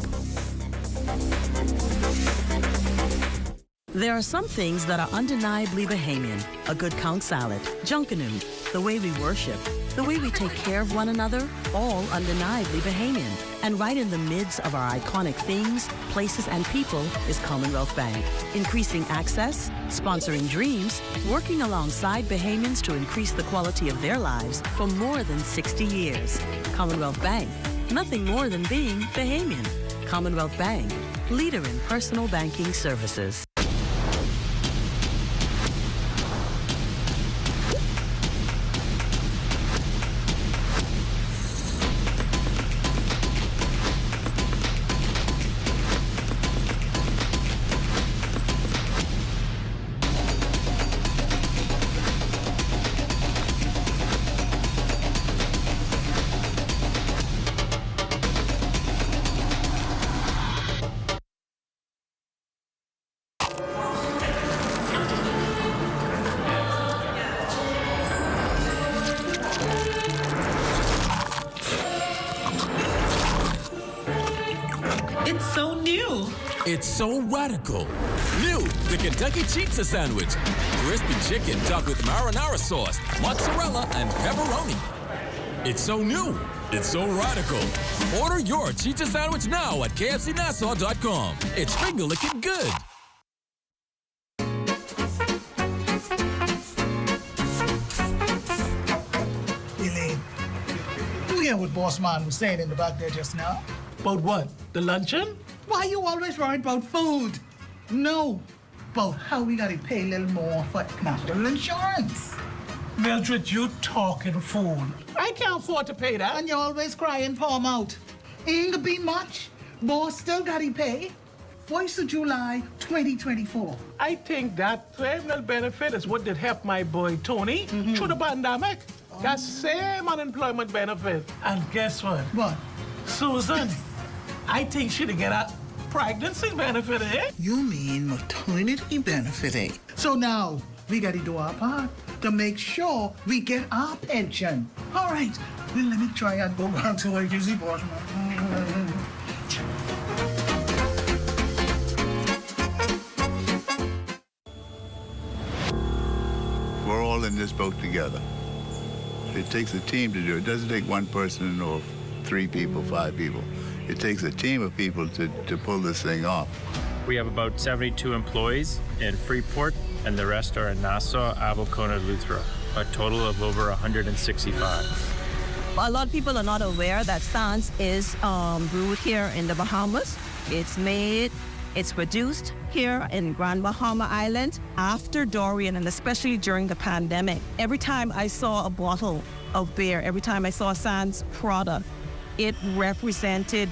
There are some things that are undeniably Bahamian. A good count salad, junkanoo, the way we worship, the way we take care of one another, all undeniably Bahamian. And right in the midst of our iconic things, places, and people is Commonwealth Bank. Increasing access, sponsoring dreams, working alongside Bahamians to increase the quality of their lives for more than 60 years. Commonwealth Bank, nothing more than being Bahamian. Commonwealth Bank, leader in personal banking services. It's so radical. New, the Kentucky Pizza Sandwich. Crispy chicken topped with marinara sauce, mozzarella, and pepperoni. It's so new. It's so radical. Order your Pizza Sandwich now at kfcnassau.com. It's finger-licking good. Elaine, you hear what Boss Man was saying in the back there just now? About what? The luncheon? Why you always worried about food? No, about how we gotta pay a little more for national insurance. Mildred, you talking fool. I can't afford to pay that. And you're always crying, palm out. Ain't gonna be much. Boss still gotta pay. 1st of July, 2024. I think that terminal benefit is what did help my boy Tony through the pandemic. That same unemployment benefit. And guess what? What? Susan, I think she'd get a pregnancy benefit, eh? You mean maternity benefit, eh? So now, we gotta do our part to make sure we get our pension. All right, then let me try and go back to agency, boss. all in this boat together. It takes a team to do it. It doesn't take one person or 3 people, 5 people. It takes a team of people to pull this thing off. We have about 72 employees in Freeport, and the rest are in Nassau, Abaco, and Loftus, a total of over 165. A lot of people are not aware that Sans is brewed here in the Bahamas. It's made, it's produced here in Grand Bahama Island after Dorian, and especially during the pandemic. Every time I saw a bottle of beer, every time I saw a Sans product, it represented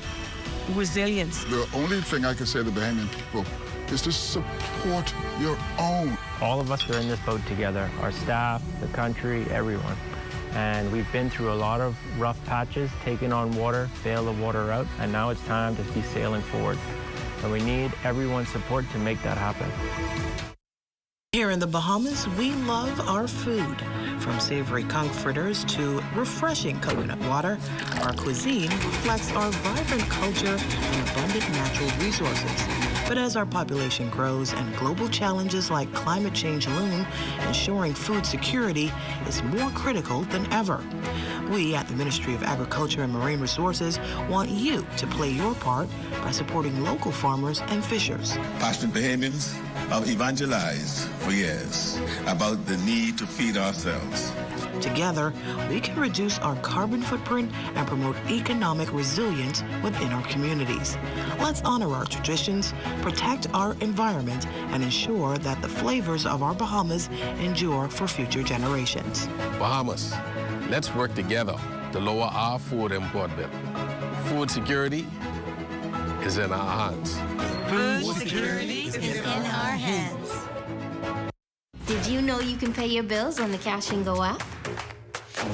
resilience. The only thing I can say to Bahamian people is to support your own. All of us are in this boat together, our staff, the country, everyone. And we've been through a lot of rough patches, taking on water, bail the water out, and now it's time to be sailing forward. And we need everyone's support to make that happen. Here in the Bahamas, we love our food. From savory conch fritters to refreshing coconut water, our cuisine reflects our vibrant culture and abundant natural resources. But as our population grows and global challenges like climate change loom, ensuring food security is more critical than ever. We at the Ministry of Agriculture and Marine Resources want you to play your part by supporting local farmers and fishers. Passionate Bahamians have evangelized for years about the need to feed ourselves. Together, we can reduce our carbon footprint and promote economic resilience within our communities. Let's honor our traditions, protect our environment, and ensure that the flavors of our Bahamas endure for future generations. Bahamas, let's work together to lower our food import bill. Food security is in our hands. Food security is in our hands. Did you know you can pay your bills on the Cash and Go app?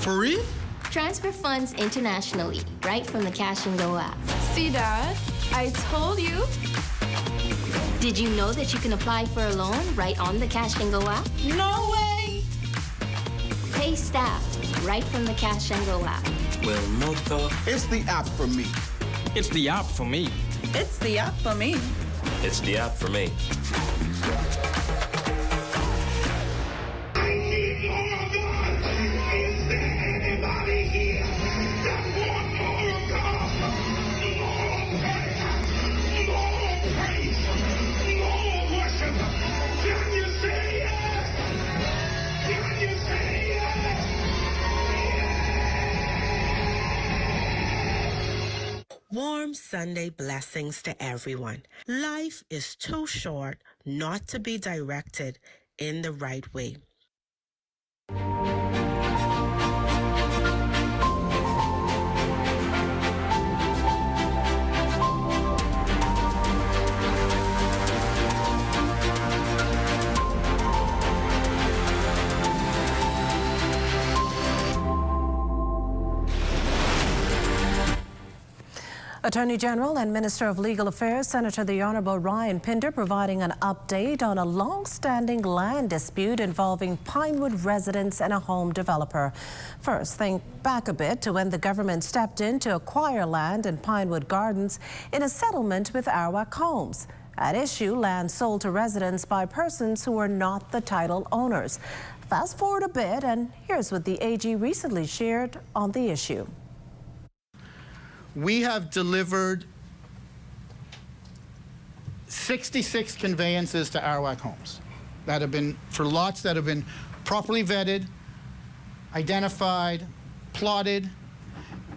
For real? Transfer funds internationally, right from the Cash and Go app. See, Dad? I told you. Did you know that you can apply for a loan right on the Cash and Go app? No way! Pay staff right from the Cash and Go app. Well, Mother. It's the app for me. It's the app for me. It's the app for me. It's the app for me. Warm Sunday blessings to everyone. Life is too short not to be directed in the right way. Attorney General and Minister of Legal Affairs, Senator the Honorable Ryan Pinder, providing an update on a long-standing land dispute involving Pinewood residents and a home developer. First, think back a bit to when the government stepped in to acquire land in Pinewood Gardens in a settlement with Arawak Homes. At issue, land sold to residents by persons who were not the title owners. Fast forward a bit, and here's what the AG recently shared on the issue. We have delivered 66 conveyances to Arawak Homes that have been for lots that have been properly vetted, identified, plotted,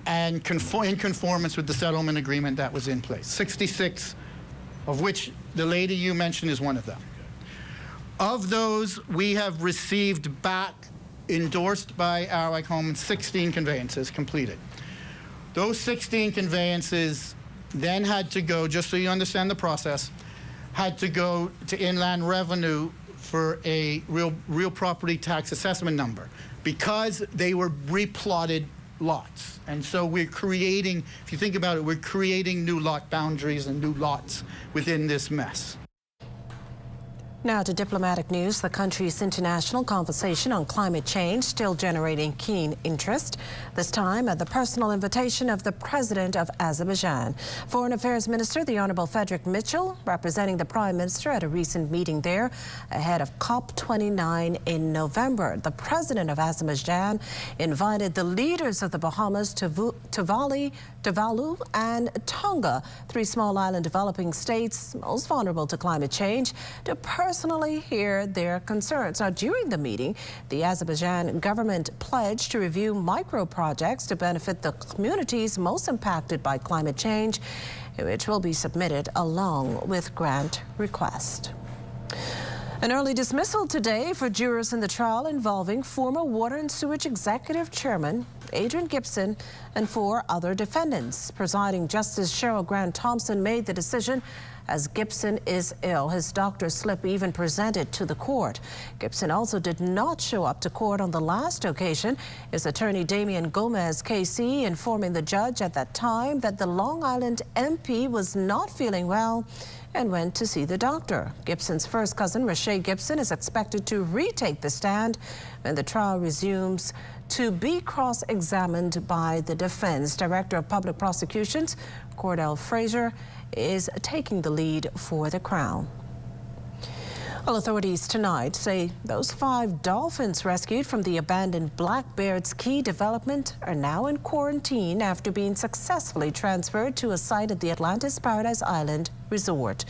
and in conformance with the settlement agreement that was in place. 66, of which the lady you mentioned is one of them. Of those, we have received back, endorsed by Arawak Homes, 16 conveyances completed. Those 16 conveyances then had to go, just so you understand the process, had to go to Inland Revenue for a real property tax assessment number because they were replotted lots. And so we're creating, if you think about it, we're creating new lot boundaries and new lots within this mess. Now to diplomatic news. The country's international conversation on climate change still generating keen interest, this time at the personal invitation of the President of Azerbaijan. Foreign Affairs Minister, the Honorable Frederick Mitchell, representing the Prime Minister at a recent meeting there ahead of COP29 in November. The President of Azerbaijan invited the leaders of the Bahamas, Tuvalu and Tonga, three small island developing states most vulnerable to climate change, to personally hear their concerns. Now, during the meeting, the Azerbaijan government pledged to review micro projects to benefit the communities most impacted by climate change, which will be submitted along with grant request. An early dismissal today for jurors in the trial involving former Water and Sewage Executive Chairman Adrian Gibson and 4 other defendants. Presiding Justice Cheryl Grant Thompson made the decision as Gibson is ill. His doctor's slip even presented to the court. Gibson also did not show up to court on the last occasion. His attorney Damian Gomez KC informing the judge at that time that the Long Island MP was not feeling well and went to see the doctor. Gibson's first cousin, Rashay Gibson, is expected to retake the stand when the trial resumes to be cross-examined by the defense. Director of Public Prosecutions, Cordell Fraser, is taking the lead for the Crown. Well, authorities tonight say those 5 dolphins rescued from the abandoned Blackbeard's Key development are now in quarantine after being successfully transferred to a site at the Atlantis Paradise Island Resort.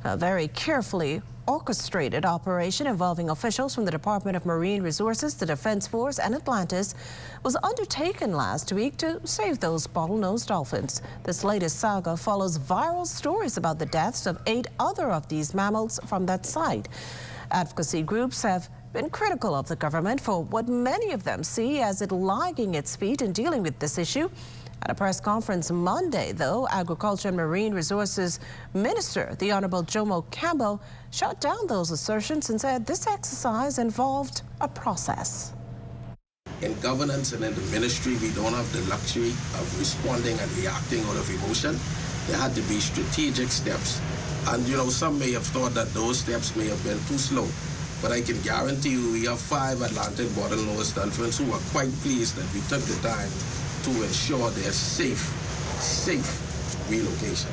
A very carefully orchestrated operation involving officials from the Department of Marine Resources, the Defense Force, and Atlantis was undertaken last week to save those bottlenose dolphins. This latest saga follows viral stories about the deaths of 8 other of these mammals from that site. Advocacy groups have been critical of the government for what many of them see as it lagging its feet in dealing with this issue. At a press conference Monday, though, Agriculture and Marine Resources Minister, the Honorable Jomo Campbell, shut down those assertions and said this exercise involved a process. In governance and in the ministry, we don't have the luxury of responding and reacting out of emotion. There had to be strategic steps. And, you know, some may have thought that those steps may have been too slow. But I can guarantee you we have 5 Atlantic bottlenose dolphins who are quite pleased that we took the time to ensure their safe relocation.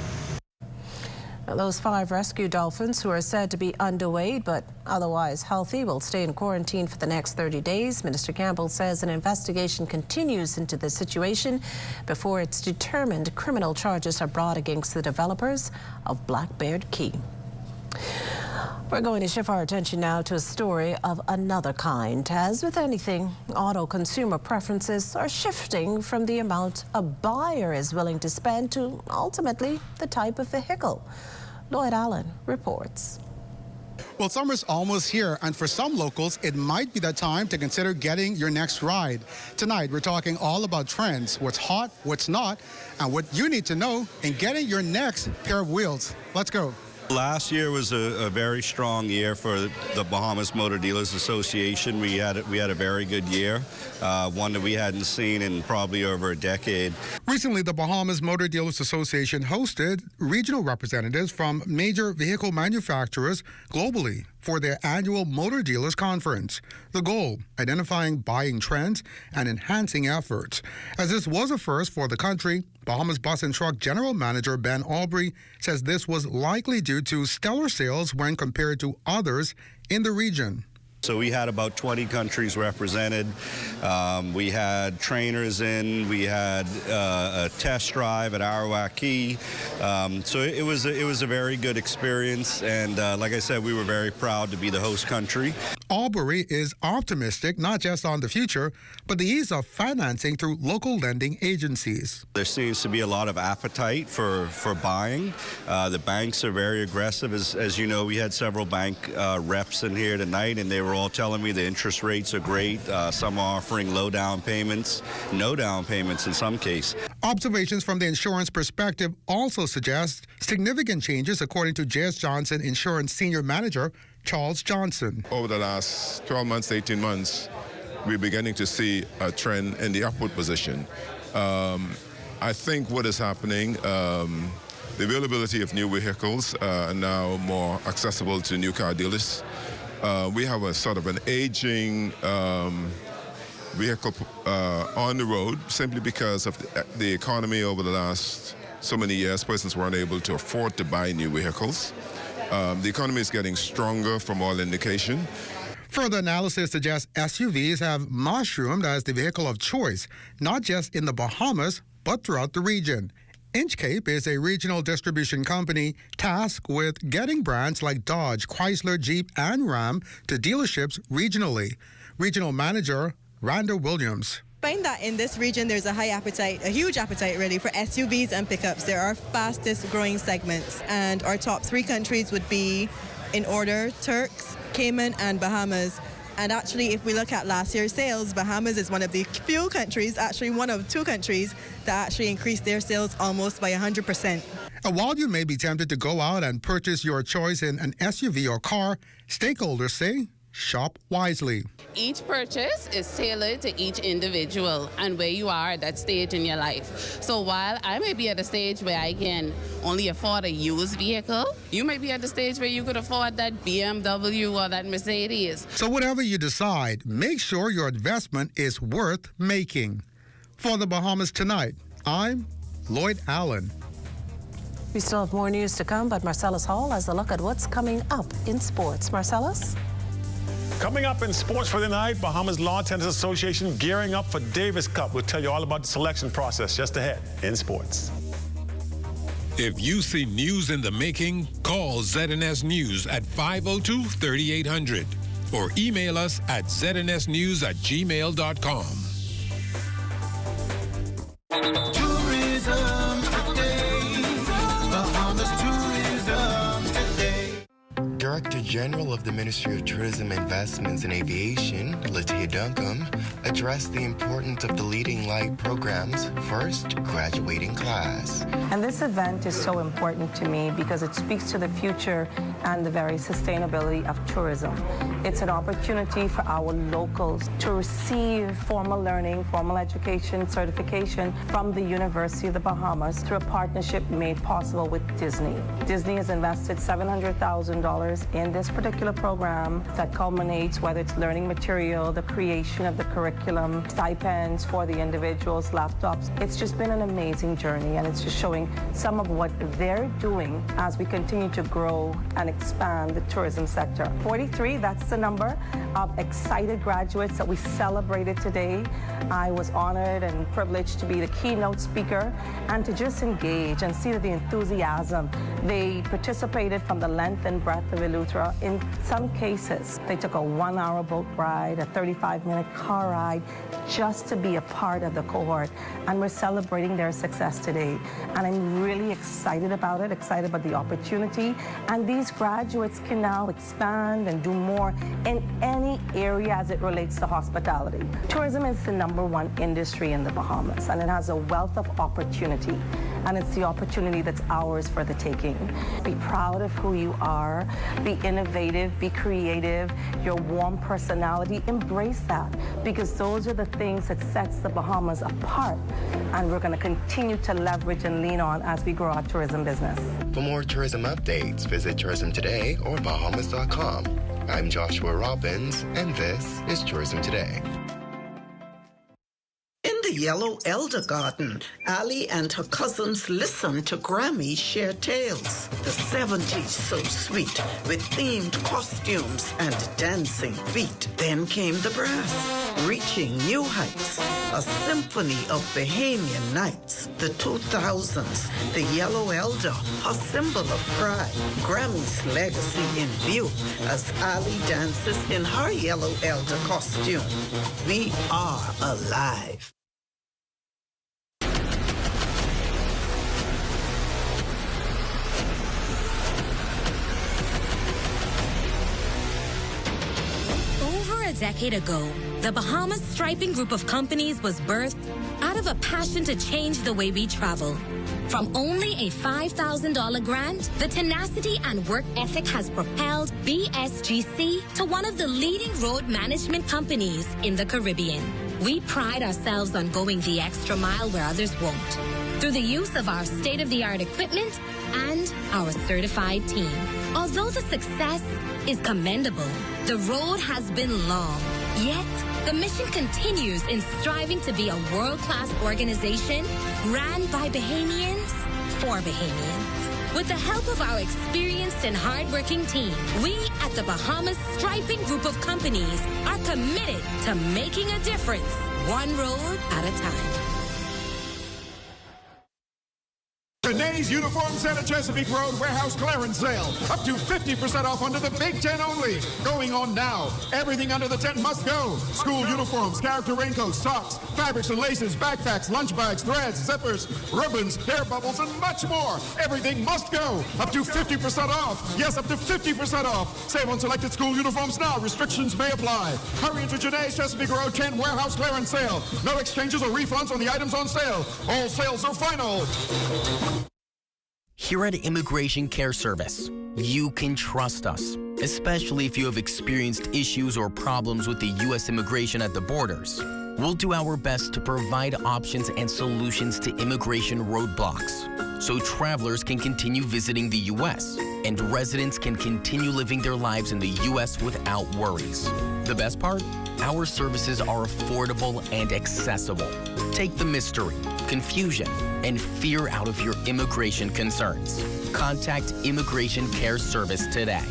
Now, those 5 rescue dolphins who are said to be underweight but otherwise healthy will stay in quarantine for the next 30 days. Minister Campbell says an investigation continues into the situation before it's determined criminal charges are brought against the developers of Blackbeard Key. We're going to shift our attention now to a story of another kind. As with anything, auto consumer preferences are shifting from the amount a buyer is willing to spend to ultimately the type of vehicle. Lloyd Allen reports. Well, summer's almost here, and for some locals, it might be the time to consider getting your next ride. Tonight, we're talking all about trends, what's hot, what's not, and what you need to know in getting your next pair of wheels. Let's go. Last year was a very strong year for the Bahamas Motor Dealers Association. We had a very good year, one that we hadn't seen in probably over a decade. Recently, the Bahamas Motor Dealers Association hosted regional representatives from major vehicle manufacturers globally for their annual Motor Dealers Conference. The goal, identifying buying trends and enhancing efforts. As this was a first for the country, Bahamas Bus and Truck General Manager Ben Aubrey says this was likely due to stellar sales when compared to others in the region. So we had about 20 countries represented. We had trainers in. We had a test drive at Arawak Key. So it was a very good experience. And like I said, we were very proud to be the host country. Aubrey is optimistic not just on the future, but the ease of financing through local lending agencies. There seems to be a lot of appetite for buying. The banks are very aggressive. As you know, we had several bank reps in here tonight, and they were all telling me the interest rates are great. Some are offering low down payments, no down payments in some cases. Observations from the insurance perspective also suggest significant changes, according to J.S. Johnson Insurance Senior Manager Charles Johnson. Over the last 12 months, 18 months, we're beginning to see a trend in the upward position. I think what is happening, The availability of new vehicles are now more accessible to new car dealers. We have a sort of an aging vehicle on the road simply because of the economy over the last so many years. Persons weren't able to afford to buy new vehicles. The economy is getting stronger from all indication. Further analysis suggests SUVs have mushroomed as the vehicle of choice, not just in the Bahamas, but throughout the region. Inchcape is a regional distribution company tasked with getting brands like Dodge, Chrysler, Jeep, and Ram to dealerships regionally. Regional manager Randa Williams. Find that in this region there's a high appetite, a huge appetite really, for SUVs and pickups. They're our fastest growing segments, and our top 3 countries would be, in order, Turks, Cayman, and Bahamas. And actually, if we look at last year's sales, Bahamas is one of the few countries, actually one of 2 countries, that actually increased their sales almost by 100%. And while you may be tempted to go out and purchase your choice in an SUV or car, stakeholders say, shop wisely. Each purchase is tailored to each individual and where you are at that stage in your life. So while I may be at a stage where I can only afford a used vehicle, you may be at the stage where you could afford that BMW or that Mercedes. So whatever you decide, make sure your investment is worth making. For the Bahamas Tonight, I'm Lloyd Allen. We still have more news to come, but Marcellus Hall has a look at what's coming up in sports. Marcellus? Coming up in sports for the night, Bahamas Lawn Tennis Association gearing up for Davis Cup. We'll tell you all about the selection process just ahead in sports. If you see news in the making, call ZNS News at 502-3800 or email us at znsnews@gmail.com. Tourism today. Bahamas Tourism today. Director General of the Ministry of Tourism, Investments and Aviation, Latia Duncombe, addressed the importance of the Leading Light program's first graduating class. And this event is so important to me because it speaks to the future and the very sustainability of tourism. It's an opportunity for our locals to receive formal learning, formal education, certification from the University of the Bahamas through a partnership made possible with Disney. Disney has invested $700,000 in this particular program that culminates, whether it's learning material, the creation of the curriculum, stipends for the individuals, laptops. It's just been an amazing journey, and it's just showing some of what they're doing as we continue to grow and expand the tourism sector. 43, that's the number of excited graduates that we celebrated today. I was honored and privileged to be the keynote speaker and to just engage and see the enthusiasm. They participated from the length and breadth of Eleuthera. In some cases, they took a 1-hour boat ride, a 35-minute car ride, just to be a part of the cohort. And we're celebrating their success today. And I'm really excited about it, excited about the opportunity. And these graduates can now expand and do more in any area as it relates to hospitality. Tourism is the #1 industry in the Bahamas, and it has a wealth of opportunity. And it's the opportunity that's ours for the taking. Be proud of who you are, be innovative, be creative, your warm personality, embrace that, because those are the things that sets the Bahamas apart, and we're going to continue to leverage and lean on as we grow our tourism business. For more tourism updates, visit Tourism Today or Bahamas.com. I'm Joshua Robbins, and this is Tourism Today. In the Yellow Elder Garden, Ali and her cousins listened to Grammy share tales. The 70s so sweet, with themed costumes and dancing feet. Then came the brass, reaching new heights. A symphony of Bahamian nights. The 2000s, the Yellow Elder, a symbol of pride. Grammy's legacy in view as Ali dances in her Yellow Elder costume. We are alive. A decade ago, the Bahamas Striping Group of companies was birthed out of a passion to change the way we travel. From only a $5,000 grant, the tenacity and work ethic has propelled BSGC to one of the leading road management companies in the Caribbean. We pride ourselves on going the extra mile where others won't. Through the use of our state-of-the-art equipment and our certified team. Although the success is commendable, the road has been long. Yet, the mission continues in striving to be a world-class organization ran by Bahamians for Bahamians. With the help of our experienced and hardworking team, we at the Bahamas Striping Group of Companies are committed to making a difference, one road at a time. Today's Uniforms at a Chesapeake Road warehouse clearance sale. Up to 50% off under the Big 10 only. Going on now. Everything under the tent must go. School uniforms, character raincoats, socks, fabrics and laces, backpacks, lunch bags, threads, zippers, ribbons, hair bubbles, and much more. Everything must go. Up to 50% off. Yes, up to 50% off. Save on selected school uniforms now. Restrictions may apply. Hurry into today's Chesapeake Road 10 warehouse clearance sale. No exchanges or refunds on the items on sale. All sales are final. Here at Immigration Care Service, you can trust us, especially if you have experienced issues or problems with the U.S. immigration at the borders. We'll do our best to provide options and solutions to immigration roadblocks, so travelers can continue visiting the U.S. and residents can continue living their lives in the U.S. without worries. The best part? Our services are affordable and accessible. Take the mystery, confusion, and fear out of your immigration concerns. Contact Immigration Care Service today.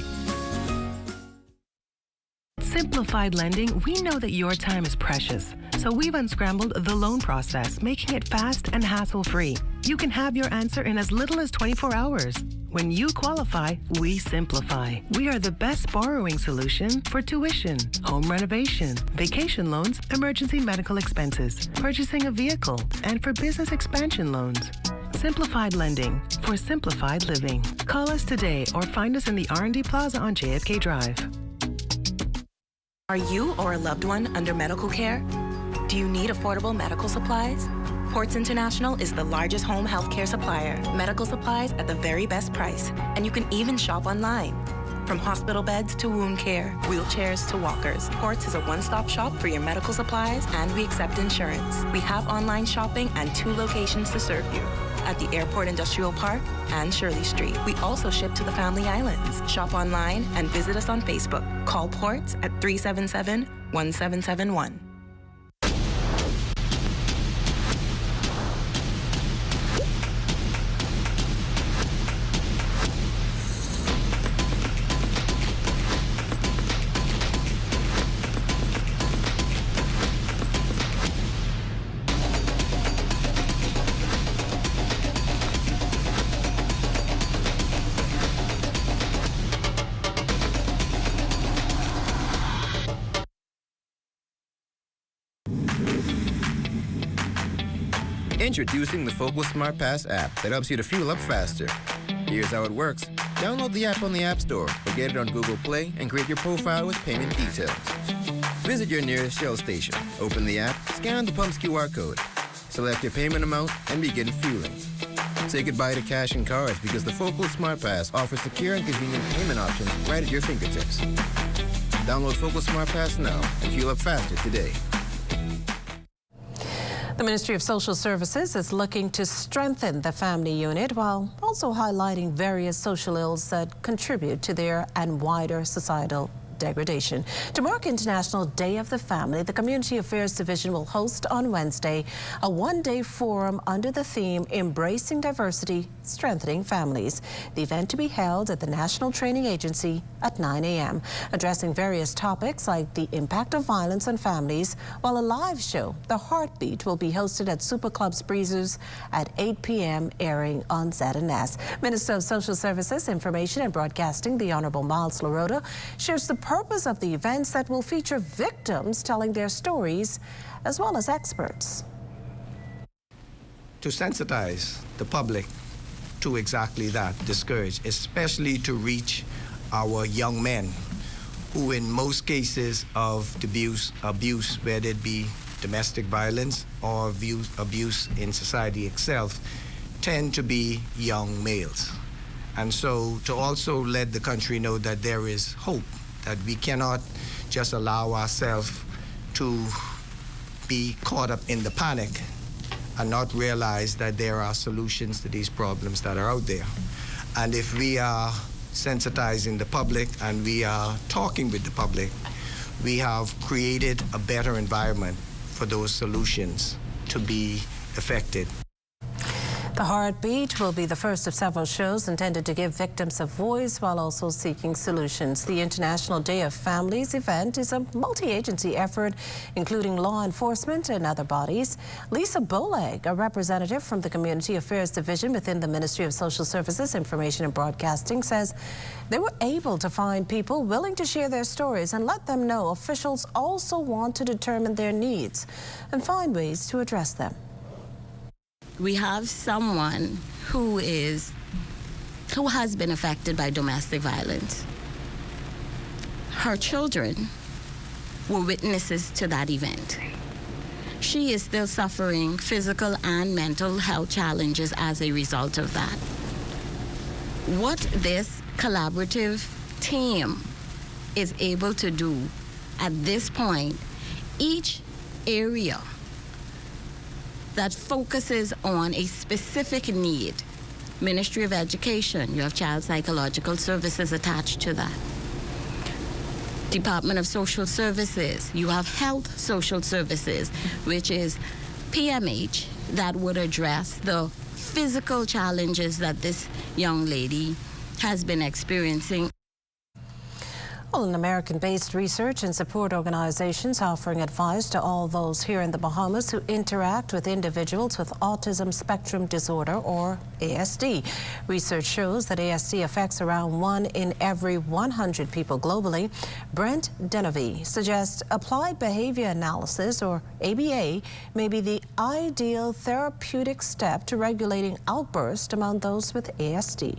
Simplified Lending, we know that your time is precious, so we've unscrambled the loan process, making it fast and hassle-free. You can have your answer in as little as 24 hours. When you qualify, we simplify. We are the best borrowing solution for tuition, home renovation, vacation loans, emergency medical expenses, purchasing a vehicle, and for business expansion loans. Simplified Lending for simplified living. Call us today or find us in the R&D Plaza on JFK Drive. Are you or a loved one under medical care? Do you need affordable medical supplies? Ports International is the largest home health care supplier. Medical supplies at the very best price. And you can even shop online. From hospital beds to wound care, wheelchairs to walkers, Ports is a one-stop shop for your medical supplies, and we accept insurance. We have online shopping and 2 locations to serve you, at the Airport Industrial Park and Shirley Street. We also ship to the Family Islands. Shop online and visit us on Facebook. Call Ports at 377-1771. Introducing the Focal Smart Pass app that helps you to fuel up faster. Here's how it works. Download the app on the App Store or get it on Google Play and create your profile with payment details. Visit your nearest Shell station. Open the app, scan the pump's QR code, select your payment amount, and begin fueling. Say goodbye to cash and cards because the Focal Smart Pass offers secure and convenient payment options right at your fingertips. Download Focal Smart Pass now and fuel up faster today. The Ministry of Social Services is looking to strengthen the family unit while also highlighting various social ills that contribute to their and wider societal degradation. To mark International Day of the Family, the Community Affairs Division will host on Wednesday a one-day forum under the theme Embracing Diversity, Strengthening Families. The event to be held at the National Training Agency at 9 a.m., addressing various topics like the impact of violence on families, while a live show, The Heartbeat, will be hosted at Super Club's Breezers at 8 p.m., airing on ZNS. Minister of Social Services, Information and Broadcasting, the Honorable Miles LaRota, shares the purpose of the events that will feature victims telling their stories, as well as experts. To sensitize the public to exactly that, discourage, especially to reach our young men who in most cases of abuse, whether it be domestic violence or abuse in society itself, tend to be young males. And so to also let the country know that there is hope, that we cannot just allow ourselves to be caught up in the panic and not realize that there are solutions to these problems that are out there. And if we are sensitizing the public and we are talking with the public, we have created a better environment for those solutions to be effected. The Heartbeat will be the first of several shows intended to give victims a voice while also seeking solutions. The International Day of Families event is a multi-agency effort, including law enforcement and other bodies. Lisa Boleg, a representative from the Community Affairs Division within the Ministry of Social Services, Information and Broadcasting, says they were able to find people willing to share their stories and let them know officials also want to determine their needs and find ways to address them. We have someone who has been affected by domestic violence. Her children were witnesses to that event. She is still suffering physical and mental health challenges as a result of that. What this collaborative team is able to do at this point, each area that focuses on a specific need. Ministry of Education, you have Child Psychological Services attached to that. Department of Social Services, you have Health Social Services, which is PMH, that would address the physical challenges that this young lady has been experiencing. Well, an American-based research and support organizations offering advice to all those here in the Bahamas who interact with individuals with autism spectrum disorder, or ASD. Research shows that ASD affects around 1 in every 100 people globally. Brent Denevy suggests applied behavior analysis, or ABA, may be the ideal therapeutic step to regulating outbursts among those with ASD.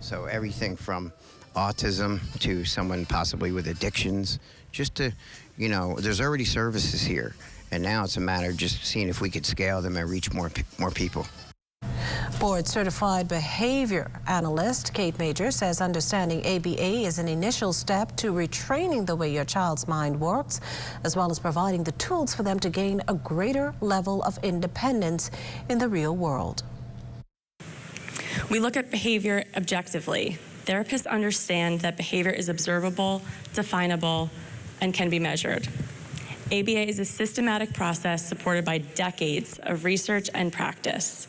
So everything from autism to someone possibly with addictions, just to, there's already services here, and now it's a matter of just seeing if we could scale them and reach more people. Board-certified behavior analyst Kate Major says understanding ABA is an initial step to retraining the way your child's mind works, as well as providing the tools for them to gain a greater level of independence in the real world. We look at behavior objectively. Therapists understand that behavior is observable, definable, and can be measured. ABA is a systematic process supported by decades of research and practice.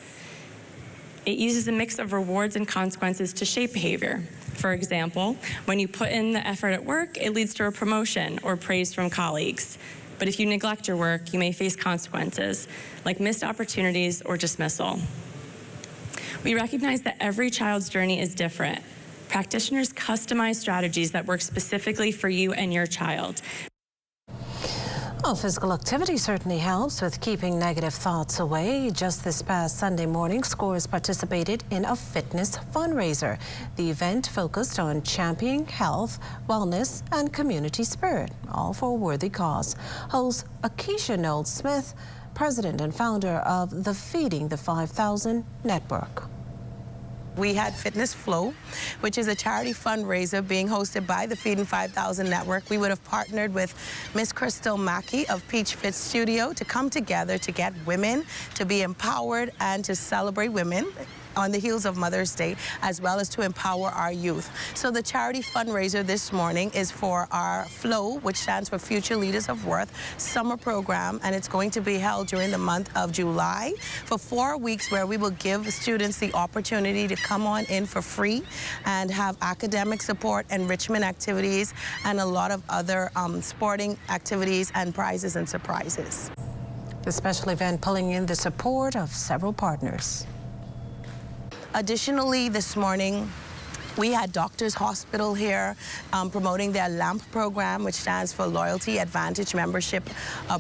It uses a mix of rewards and consequences to shape behavior. For example, when you put in the effort at work, it leads to a promotion or praise from colleagues. But if you neglect your work, you may face consequences, like missed opportunities or dismissal. We recognize that every child's journey is different. Practitioners customize strategies that work specifically for you and your child. Well, physical activity certainly helps with keeping negative thoughts away. Just this past Sunday morning, scores participated in a fitness fundraiser. The event focused on championing health, wellness, and community spirit, all for a worthy cause. Host Akeisha Knowles-Smith, president and founder of the Feeding the 5,000 Network. We had Fitness Flow, which is a charity fundraiser being hosted by the Feeding 5,000 Network. We would have partnered with Miss Crystal Mackey of Peach Fit Studio to come together to get women to be empowered and to celebrate women on the heels of Mother's Day, as well as to empower our youth. So the charity fundraiser this morning is for our FLOW, which stands for Future Leaders of Worth, summer program, and it's going to be held during the month of July for 4 weeks, where we will give students the opportunity to come on in for free and have academic support, enrichment activities, and a lot of other sporting activities and prizes and surprises. The special event pulling in the support of several partners. Additionally, this morning, we had Doctors Hospital here promoting their LAMP program, which stands for Loyalty Advantage Membership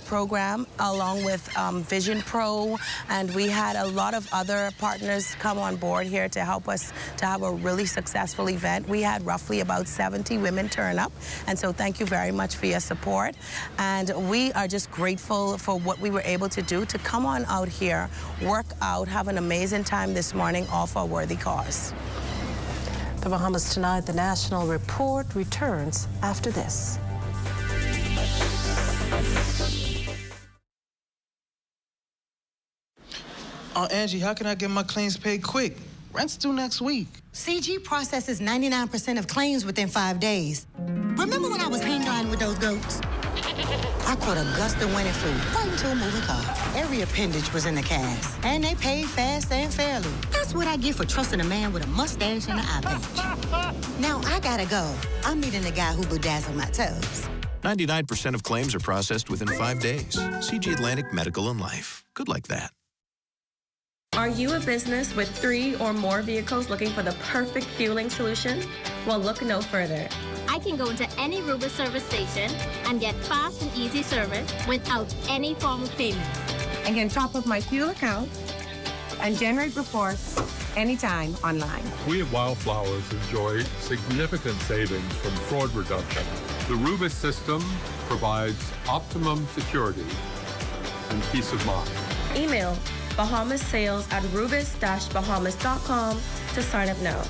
Program, along with Vision Pro. And we had a lot of other partners come on board here to help us to have a really successful event. We had roughly about 70 women turn up. And so thank you very much for your support. And we are just grateful for what we were able to do to come on out here, work out, have an amazing time this morning, all for a worthy cause. The Bahamas Tonight, the National Report, returns after this. Angie, how can I get my claims paid quick? Rent's due next week. CG processes 99% of claims within 5 days. Remember when I was hang gliding with those goats? I caught a gust of winter flu right into a moving car. Every appendage was in the cast, and they paid fast and fairly. That's what I get for trusting a man with a mustache and an eye patch. Now I gotta go. I'm meeting the guy who bedazzled my toes. 99% of claims are processed within 5 days. CG Atlantic Medical and Life. Good like that. Are you a business with 3 or more vehicles looking for the perfect fueling solution? Well, look no further. I can go into any Rubis service station and get fast and easy service without any form of payment. I can top up my fuel account and generate reports anytime online. We at Wildflowers enjoy significant savings from fraud reduction. The Rubis system provides optimum security and peace of mind. Email bahamasales@rubis-bahamas.com to sign up now.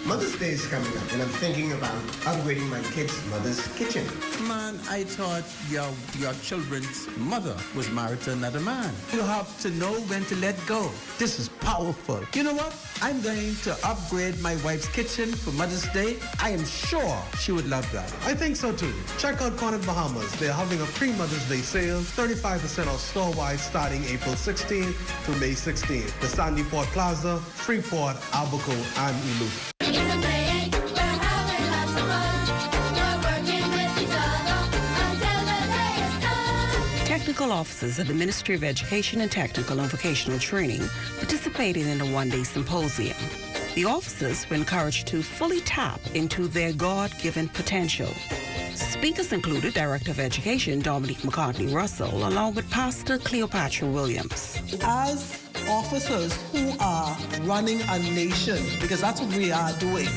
Mother's Day is coming up, and I'm thinking about upgrading my kids' mother's kitchen. Man, I thought your children's mother was married to another man. You have to know when to let go. This is powerful. You know what? I'm going to upgrade my wife's kitchen for Mother's Day. I am sure she would love that. I think so too. Check out Cornet Bahamas. They're having a pre-Mother's Day sale, 35% off store-wide starting April 16th to May 16th. The Sandy Port Plaza, Freeport, Abaco, and Ilu. Technical officers of the Ministry of Education and Technical and Vocational Training participated in a one-day symposium. The officers were encouraged to fully tap into their God-given potential. Speakers included Director of Education Dominique McCartney Russell, along with Pastor Cleopatra Williams. As officers who are running a nation, because that's what we are doing,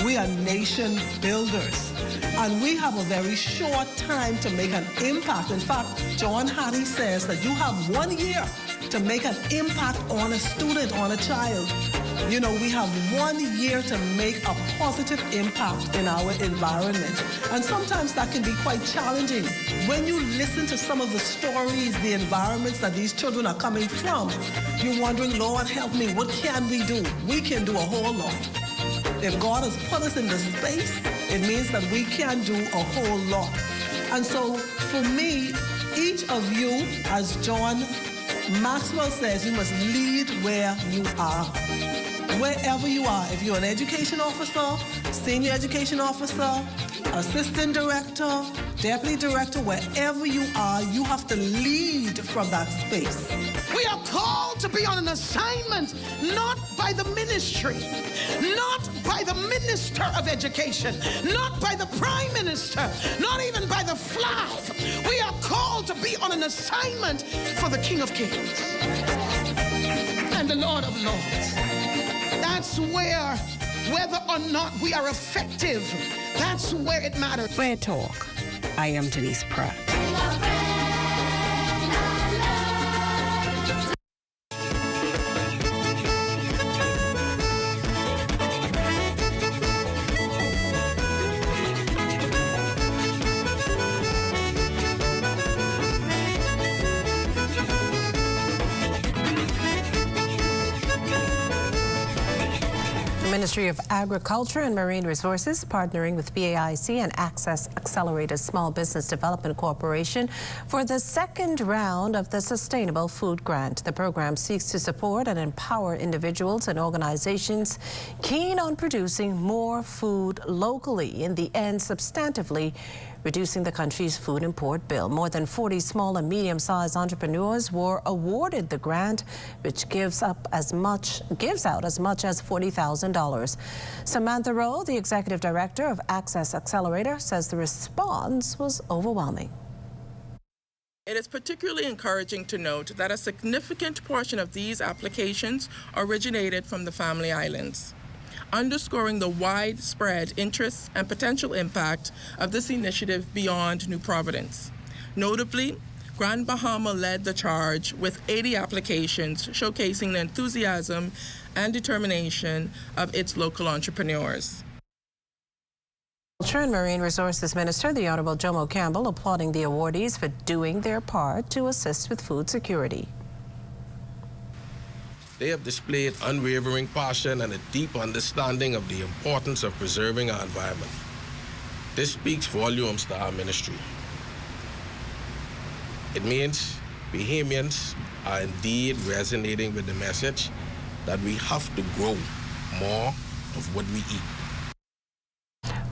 we are nation builders. And we have a very short time to make an impact. In fact, John Hattie says that you have 1 year to make an impact on a student, on a child. You know, we have 1 year to make a positive impact in our environment. And sometimes that can be quite challenging. When you listen to some of the stories, the environments that these children are coming from, you're wondering, Lord, help me, what can we do? We can do a whole lot. If God has put us in the space, it means that we can do a whole lot. And so for me, each of you, as John Maxwell says, you must lead where you are. Wherever you are, if you're an education officer, senior education officer, assistant director, deputy director, wherever you are, you have to lead from that space. We are called to be on an assignment, not by the ministry, not by the minister of education, not by the prime minister, not even by the flag. We are called to be on an assignment for the King of Kings and the Lord of Lords. That's where, whether or not we are effective, that's where it matters. Fair Talk. I am Denise Pratt. Ministry of Agriculture and Marine Resources partnering with BAIC and Access Accelerated Small Business Development Corporation for the second round of the Sustainable Food Grant. The program seeks to support and empower individuals and organizations keen on producing more food locally, in the end substantively reducing the country's food import bill. More than 40 small and medium-sized entrepreneurs were awarded the grant, which gives out as much as $40,000. Samantha Rowe, the executive director of Access Accelerator, says the response was overwhelming. It is particularly encouraging to note that a significant portion of these applications originated from the Family Islands, underscoring the widespread interest and potential impact of this initiative beyond New Providence. Notably, Grand Bahama led the charge with 80 applications showcasing the enthusiasm and determination of its local entrepreneurs. Culture and Marine Resources Minister, the Honorable Jomo Campbell, applauding the awardees for doing their part to assist with food security. They have displayed unwavering passion and a deep understanding of the importance of preserving our environment. This speaks volumes to our ministry. It means Bahamians are indeed resonating with the message that we have to grow more of what we eat.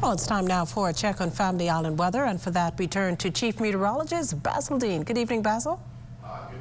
Well, it's time now for a check on Family Island weather, and for that we turn to Chief Meteorologist Basil Dean. Good evening, Basil.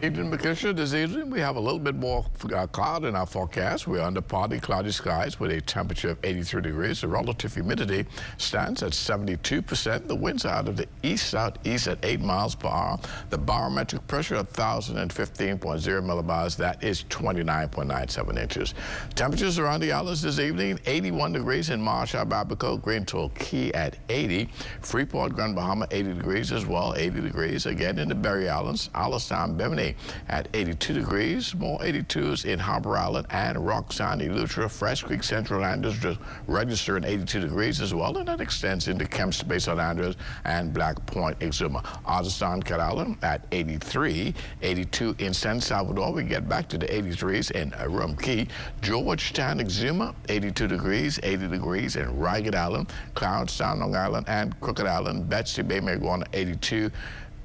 Good evening, Patricia. This evening we have a little bit more cloud in our forecast. We're under partly cloudy skies with a temperature of 83 degrees. The relative humidity stands at 72%. The winds are out of the east-southeast at 8 miles per hour. The barometric pressure at 1,015.0 millibars. That is 29.97 inches. Temperatures around the islands this evening: 81 degrees in Marshall, Abaco, Greentoll Key at 80. Freeport, Grand Bahama, 80 degrees as well. 80 degrees again in the Berry Islands. Alistown, Bimini at 82 degrees, more 82s in Harbor Island and Roxanne, Eleuthera, Fresh Creek, Central Andrews just registered 82 degrees as well, and that extends into Kemps Bay, St. Andrews, and Black Point, Exuma. Autism, Cat Island at 83, 82 in San Salvador. We get back to the 83s in Rum Key. Georgetown, Exuma, 82 degrees, 80 degrees in Ragged Island, Cloudstown, Long Island, and Crooked Island. Betsy Bay, Maguana, 82.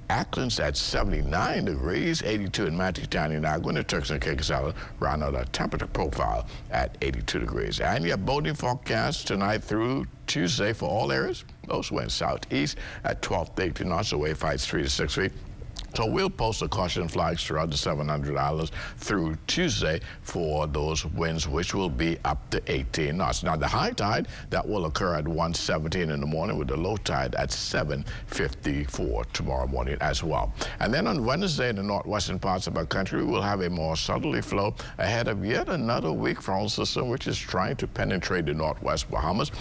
Ackland's at 79 degrees, 82 in Manatee-Town, Inagua, and the Turks and Caicos Island round out our temperature profile at 82 degrees. And your boating forecast tonight through Tuesday for all areas. Those winds southeast at 12 to 18 knots, the wave heights 3 to 6 feet. So we'll post the caution flags throughout the 700 islands through Tuesday for those winds, which will be up to 18 knots. Now, the high tide, that will occur at 1:17 in the morning, with the low tide at 7:54 tomorrow morning as well. And then on Wednesday, in the northwestern parts of our country, we will have a more southerly flow ahead of yet another weak frontal system, which is trying to penetrate the northwest Bahamas.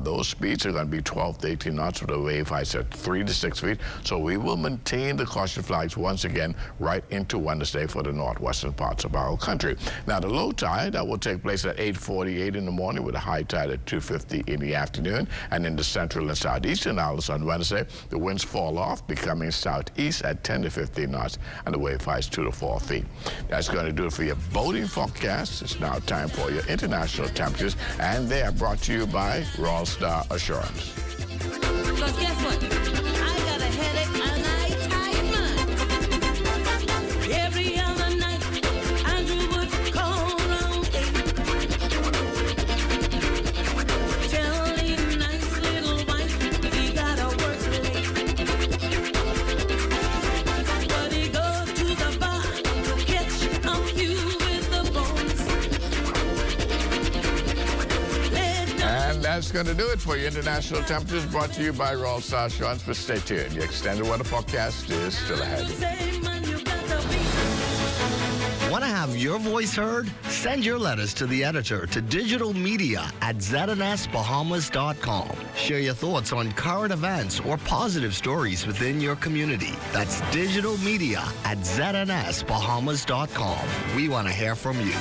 Those speeds are going to be 12 to 18 knots with the wave heights at 3 to 6 feet. So we will maintain the caution flags once again right into Wednesday for the northwestern parts of our country. Now, the low tide, that will take place at 8:48 in the morning with a high tide at 2:50 in the afternoon. And in the central and southeastern islands on Wednesday, the winds fall off, becoming southeast at 10 to 15 knots, and the wave heights 2 to 4 feet. That's going to do it for your boating forecast. It's now time for your international temperatures, and they are brought to you by Royal Star Assurance. Because guess what? I got a headache and I tired mine. Every other night, Andrew would call around 8. Tell him nice little wife he gotta work late. But he goes to the bar to catch a few with the boys. And that's going to do it for your international temperatures, brought to you by Royal Star Assurance. But stay tuned. The extended weather forecast is still ahead. Want to have your voice heard? Send your letters to the editor to digitalmedia@znsbahamas.com. Share your thoughts on current events or positive stories within your community. That's digitalmedia@znsbahamas.com. We want to hear from you.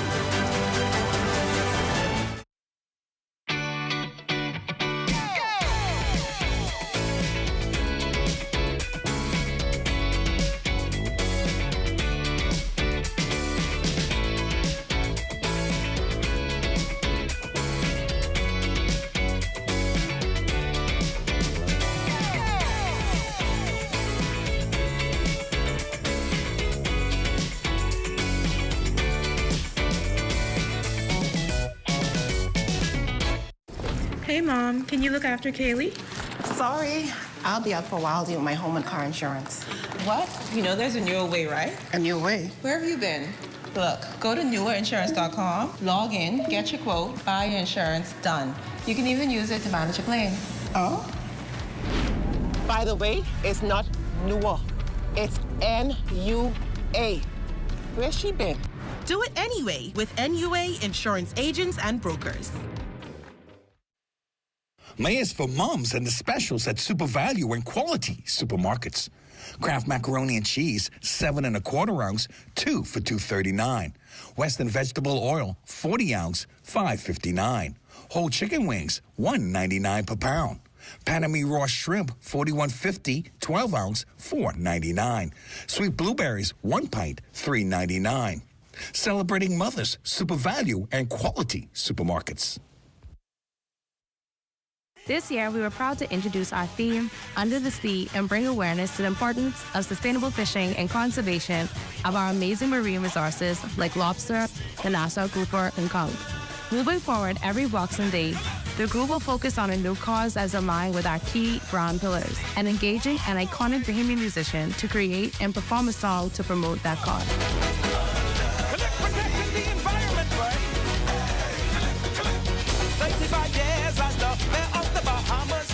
Hey, Mom, can you look after Kaylee? Sorry, I'll be out for a while doing my home and car insurance. What? You know there's a newer way, right? A new way? Where have you been? Look, go to newerinsurance.com, log in, get your quote, buy your insurance, done. You can even use it to manage your claim. Oh? By the way, it's not newer. It's NUA. Where's she been? Do it anyway with NUA Insurance Agents and Brokers. May is for mums and the specials at Super Value and Quality Supermarkets. Kraft macaroni and cheese, 7 1/4 ounce, 2 for $2.39. Western vegetable oil, 40 ounce, $5.59. Whole chicken wings, $1.99 per pound. Panama raw shrimp, $41.50, 12 ounce, $4.99. Sweet blueberries, 1 pint, $3.99. Celebrating mothers, Super Value and Quality Supermarkets. This year, we were proud to introduce our theme, Under the Sea, and bring awareness to the importance of sustainable fishing and conservation of our amazing marine resources like lobster, the Nassau grouper, and conch. Moving forward every Boxing Day, the group will focus on a new cause as aligned with our key brand pillars and engaging an iconic Bahamian musician to create and perform a song to promote that cause. Protecting the environment, right? 35 years as the mayor of the Bahamas.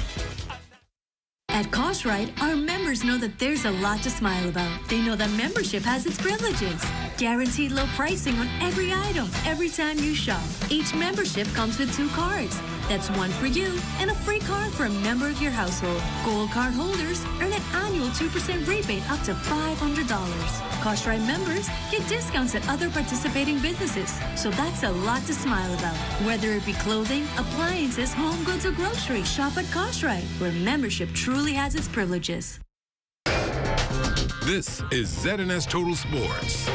At Koshright, our members know that there's a lot to smile about. They know that membership has its privileges. Guaranteed low pricing on every item, every time you shop. Each membership comes with 2 cards. That's one for you and a free card for a member of your household. Gold card holders earn an annual 2% rebate up to $500. Koshright members get discounts at other participating businesses. So that's a lot to smile about. Whether it be clothing, appliances, home goods, or groceries, shop at Koshright, where membership truly has its privileges. This is ZNS Total Sports.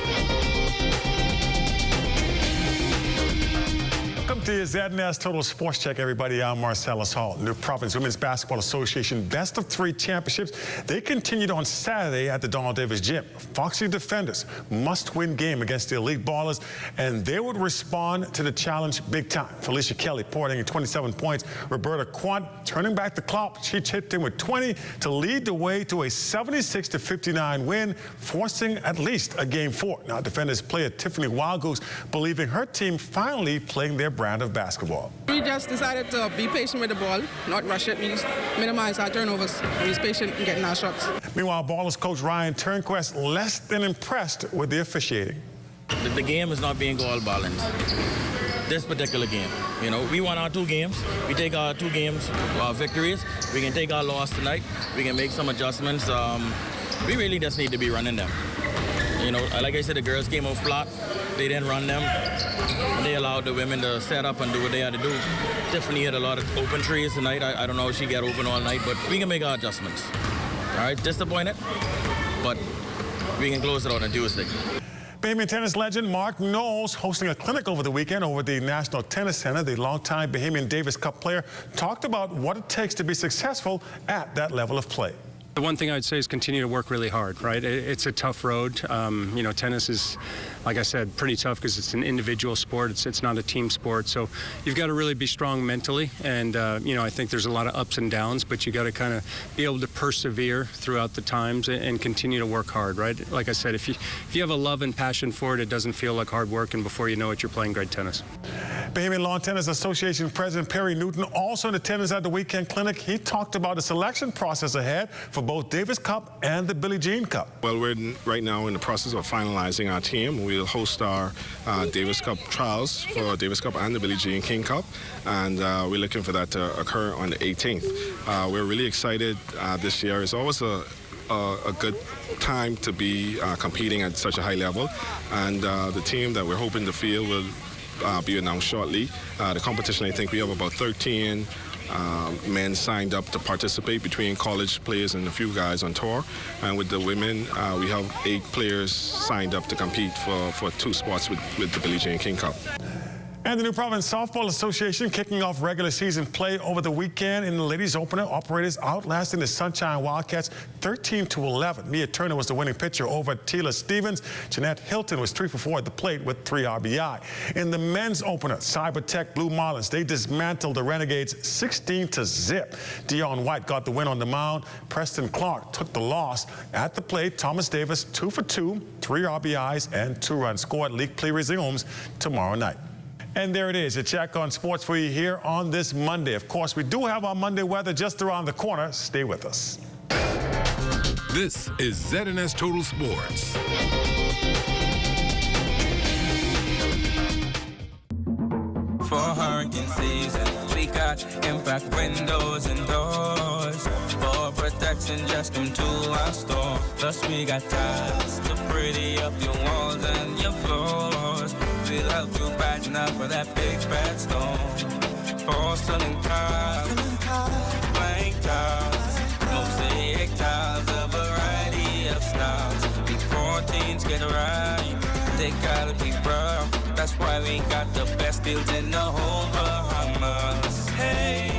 Welcome to your ZNS Total Sports Check, everybody. I'm Marcellus Hall. New Providence Women's Basketball Association Best of 3 championships. They continued on Saturday at the Donald Davis Gym. Foxy defenders must-win game against the elite ballers, and they would respond to the challenge big time. Felicia Kelly pouring in 27 points. Roberta Quant turning back the clock. She chipped in with 20 to lead the way to a 76-59 win, forcing at least a game 4. Now, defenders player Tiffany Wildgoose believing her team finally playing their brand of basketball. We just decided to be patient with the ball, not rush it. We just minimize our turnovers. We was patient in getting our shots. Meanwhile, Ballers coach Ryan Turnquest less than impressed with the officiating. The game is not being called balanced. This particular game, you know, we won our 2 games. We take our 2 games victories. We can take our loss tonight. We can make some adjustments. We really just need to be running them. You know, like I said, the girls came out flat. They didn't run them. They allowed the women to set up and do what they had to do. Tiffany had a lot of open trees tonight. I don't know if she got open all night, but we can make our adjustments. All right, disappointed, but we can close it out on Tuesday. Bahamian tennis legend Mark Knowles hosting a clinic over the weekend over at the National Tennis Center. The longtime Bahamian Davis Cup player talked about what it takes to be successful at that level of play. The one thing I'd say is continue to work really hard, right? It's a tough road. You know, tennis is, like I said, pretty tough because it's an individual sport. It's not a team sport. So you've got to really be strong mentally. And, you know, I think there's a lot of ups and downs, but you got to kind of be able to persevere throughout the times and continue to work hard, right? Like I said, if you have a love and passion for it, it doesn't feel like hard work. And before you know it, you're playing great tennis. Bahamian Lawn Tennis Association President Perry Newton also in attendance at the weekend clinic. He talked about the selection process ahead for both Davis Cup and the Billie Jean Cup. Well, we're right now in the process of finalizing our team. We'll host our Davis Cup trials for Davis Cup and the Billie Jean King Cup, and we're looking for that to occur on the 18th. We're really excited this year. It's always a good time to be competing at such a high level, and the team that we're hoping to field will be announced shortly. The competition, I think we have about 13 men signed up to participate between college players and a few guys on tour. And with the women, we have 8 players signed up to compete for 2 spots with the Billie Jean King Cup. And the New Providence Softball Association kicking off regular season play over the weekend in the ladies opener. Operators outlasting the Sunshine Wildcats 13-11. Mia Turner was the winning pitcher over Tila Stevens. Jeanette Hilton was 3 for 4 at the plate with 3 RBI. In the men's opener, Cybertech Blue Marlins, they dismantled the Renegades 16-0. Dion White got the win on the mound. Preston Clark took the loss at the plate. Thomas Davis 2 for 2, 3 RBIs and 2 runs scored. League play resumes tomorrow night. And there it is, a check on sports for you here on this Monday. Of course, we do have our Monday weather just around the corner. Stay with us. This is ZNS Total Sports. For hurricane season, we got impact windows and doors. For protection, just come to our store. Plus we got tiles to pretty up your walls and your floors. We'll help you brighten up for that big bad storm. Porcelain tiles, blank tiles, mosaic tiles, a variety of styles. Before teens get right, they gotta be rough. That's why we got the best deals in the whole Bahamas. Hey,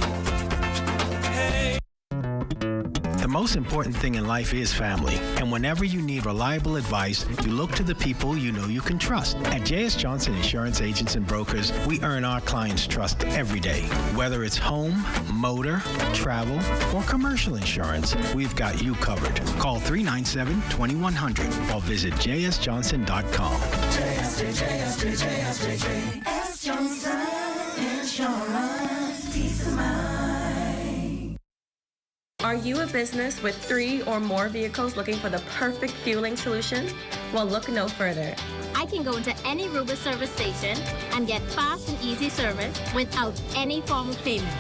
hey. The most important thing in life is family. And whenever you need reliable advice, you look to the people you know you can trust. At J.S. Johnson Insurance Agents and Brokers, we earn our clients' trust every day. Whether it's home, motor, travel, or commercial insurance, we've got you covered. Call 397-2100 or visit jsjohnson.com. JS Johnson Insurance, peace of mind. Are you a business with 3 or more vehicles looking for the perfect fueling solution? Well, look no further. I can go into any Rubis service station and get fast and easy service without any form of payment.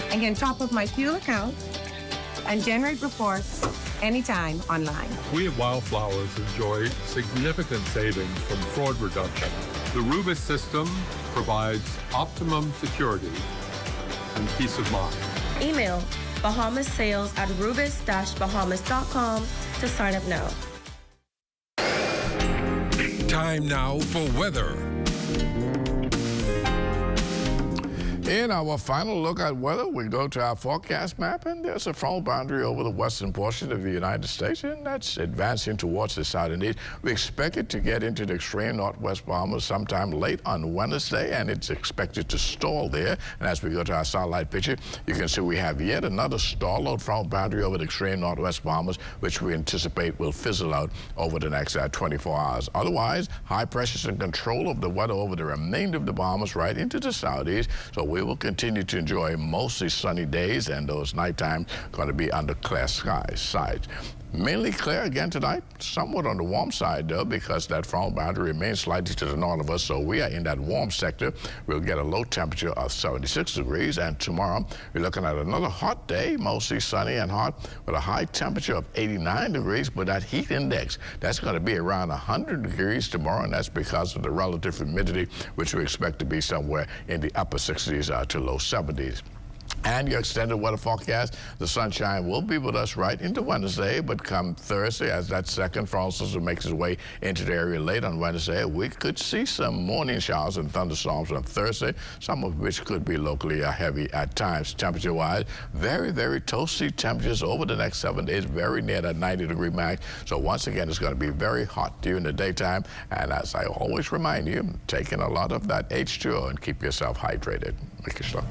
I can top up my fuel account and generate reports anytime online. We at Wildflowers enjoy significant savings from fraud reduction. The Rubis system provides optimum security and peace of mind. Email bahamashales@rubis-bahamas.com to sign up now. Time now for weather. In our final look at weather, we go to our forecast map, and there's a front boundary over the western portion of the United States, and that's advancing towards the southern east. We expect it to get into the extreme northwest Bahamas sometime late on Wednesday, and it's expected to stall there. And as we go to our satellite picture, you can see we have yet another stall-out front boundary over the extreme northwest Bahamas, which we anticipate will fizzle out over the next 24 hours. Otherwise, high pressures in control of the weather over the remainder of the Bahamas right into the southeast. So we will continue to enjoy mostly sunny days, and those nighttime going to be under clear skies. Mainly clear again tonight, somewhat on the warm side though, because that front boundary remains slightly to the north of us, so we are in that warm sector. We'll get a low temperature of 76 degrees, and tomorrow we're looking at another hot day, mostly sunny and hot, with a high temperature of 89 degrees, but that heat index, that's going to be around 100 degrees tomorrow, and that's because of the relative humidity, which we expect to be somewhere in the upper 60s to low 70s. And your extended weather forecast, the sunshine will be with us right into Wednesday, but come Thursday, as that second front system makes its way into the area late on Wednesday, we could see some morning showers and thunderstorms on Thursday, some of which could be locally heavy at times. Temperature-wise, very, very toasty temperatures over the next 7 days, very near that 90-degree mark. So once again, it's going to be very hot during the daytime. And as I always remind you, taking a lot of that H2O and keep yourself hydrated. Make it stop.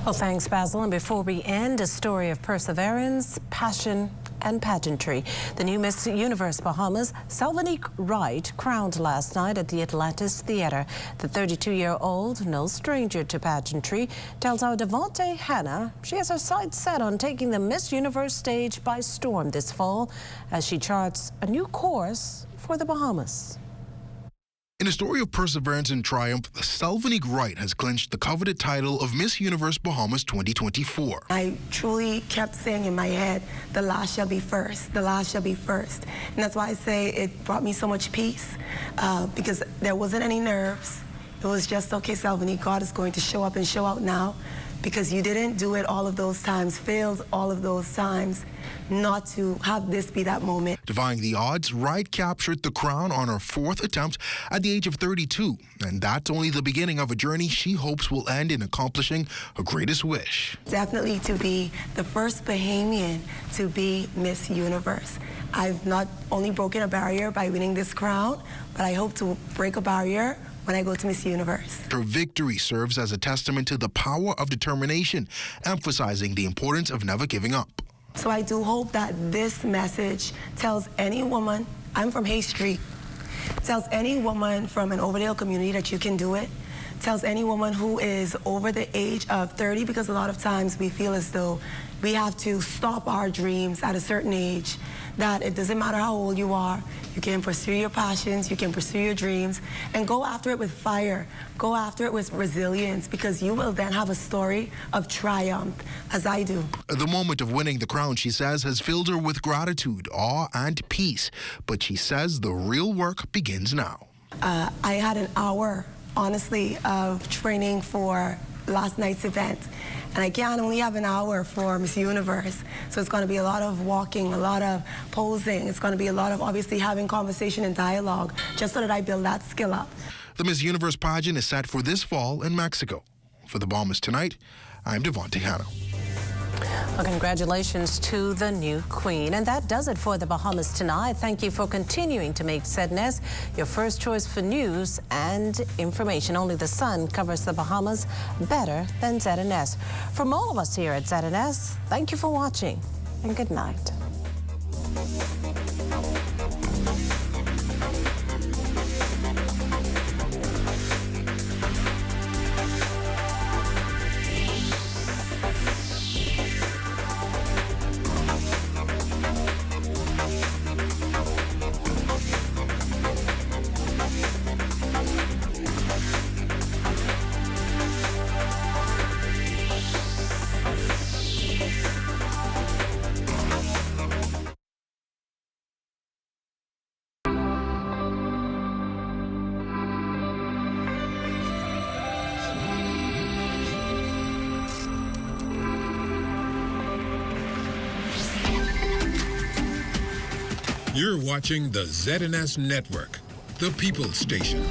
Well, thanks, Basil. And before we end, a story of perseverance, passion, and pageantry. The new Miss Universe Bahamas, Selvanique Wright, crowned last night at the Atlantis Theater. The 32-year-old, no stranger to pageantry, tells our Devontae Hannah she has her sights set on taking the Miss Universe stage by storm this fall as she charts a new course for the Bahamas. In a story of perseverance and triumph, Selvanique Wright has clinched the coveted title of Miss Universe Bahamas 2024. I truly kept saying in my head, the last shall be first, the last shall be first. And that's why I say it brought me so much peace, because there wasn't any nerves. It was just, okay, Selvanique, God is going to show up and show out now, because you didn't do it all of those times, failed all of those times, not to have this be that moment. Defying the odds, Wright captured the crown on her 4th attempt at the age of 32. And that's only the beginning of a journey she hopes will end in accomplishing her greatest wish. Definitely to be the first Bahamian to be Miss Universe. I've not only broken a barrier by winning this crown, but I hope to break a barrier when I go to Miss Universe. Her victory serves as a testament to the power of determination, emphasizing the importance of never giving up. So I do hope that this message tells any woman, I'm from Hay Street, tells any woman from an Overdale community that you can do it, tells any woman who is over the age of 30, because a lot of times we feel as though we have to stop our dreams at a certain age that it doesn't matter how old you are, you can pursue your passions, you can pursue your dreams, and go after it with fire. Go after it with resilience, because you will then have a story of triumph, as I do. The moment of winning the crown, she says, has filled her with gratitude, awe, and peace. But she says the real work begins now. I had an hour, honestly, of training for last night's event. And I can only have an hour for Miss Universe. So it's going to be a lot of walking, a lot of posing. It's going to be a lot of, obviously, having conversation and dialogue, just so that I build that skill up. The Miss Universe pageant is set for this fall in Mexico. For the Bahamas Tonight, I'm Devontae Hanna. Well, congratulations to the new queen. And that does it for the Bahamas Tonight. Thank you for continuing to make ZNS your first choice for news and information. Only the sun covers the Bahamas better than ZNS. From all of us here at ZNS, thank you for watching and good night. You're watching the ZNS Network, the People's Station.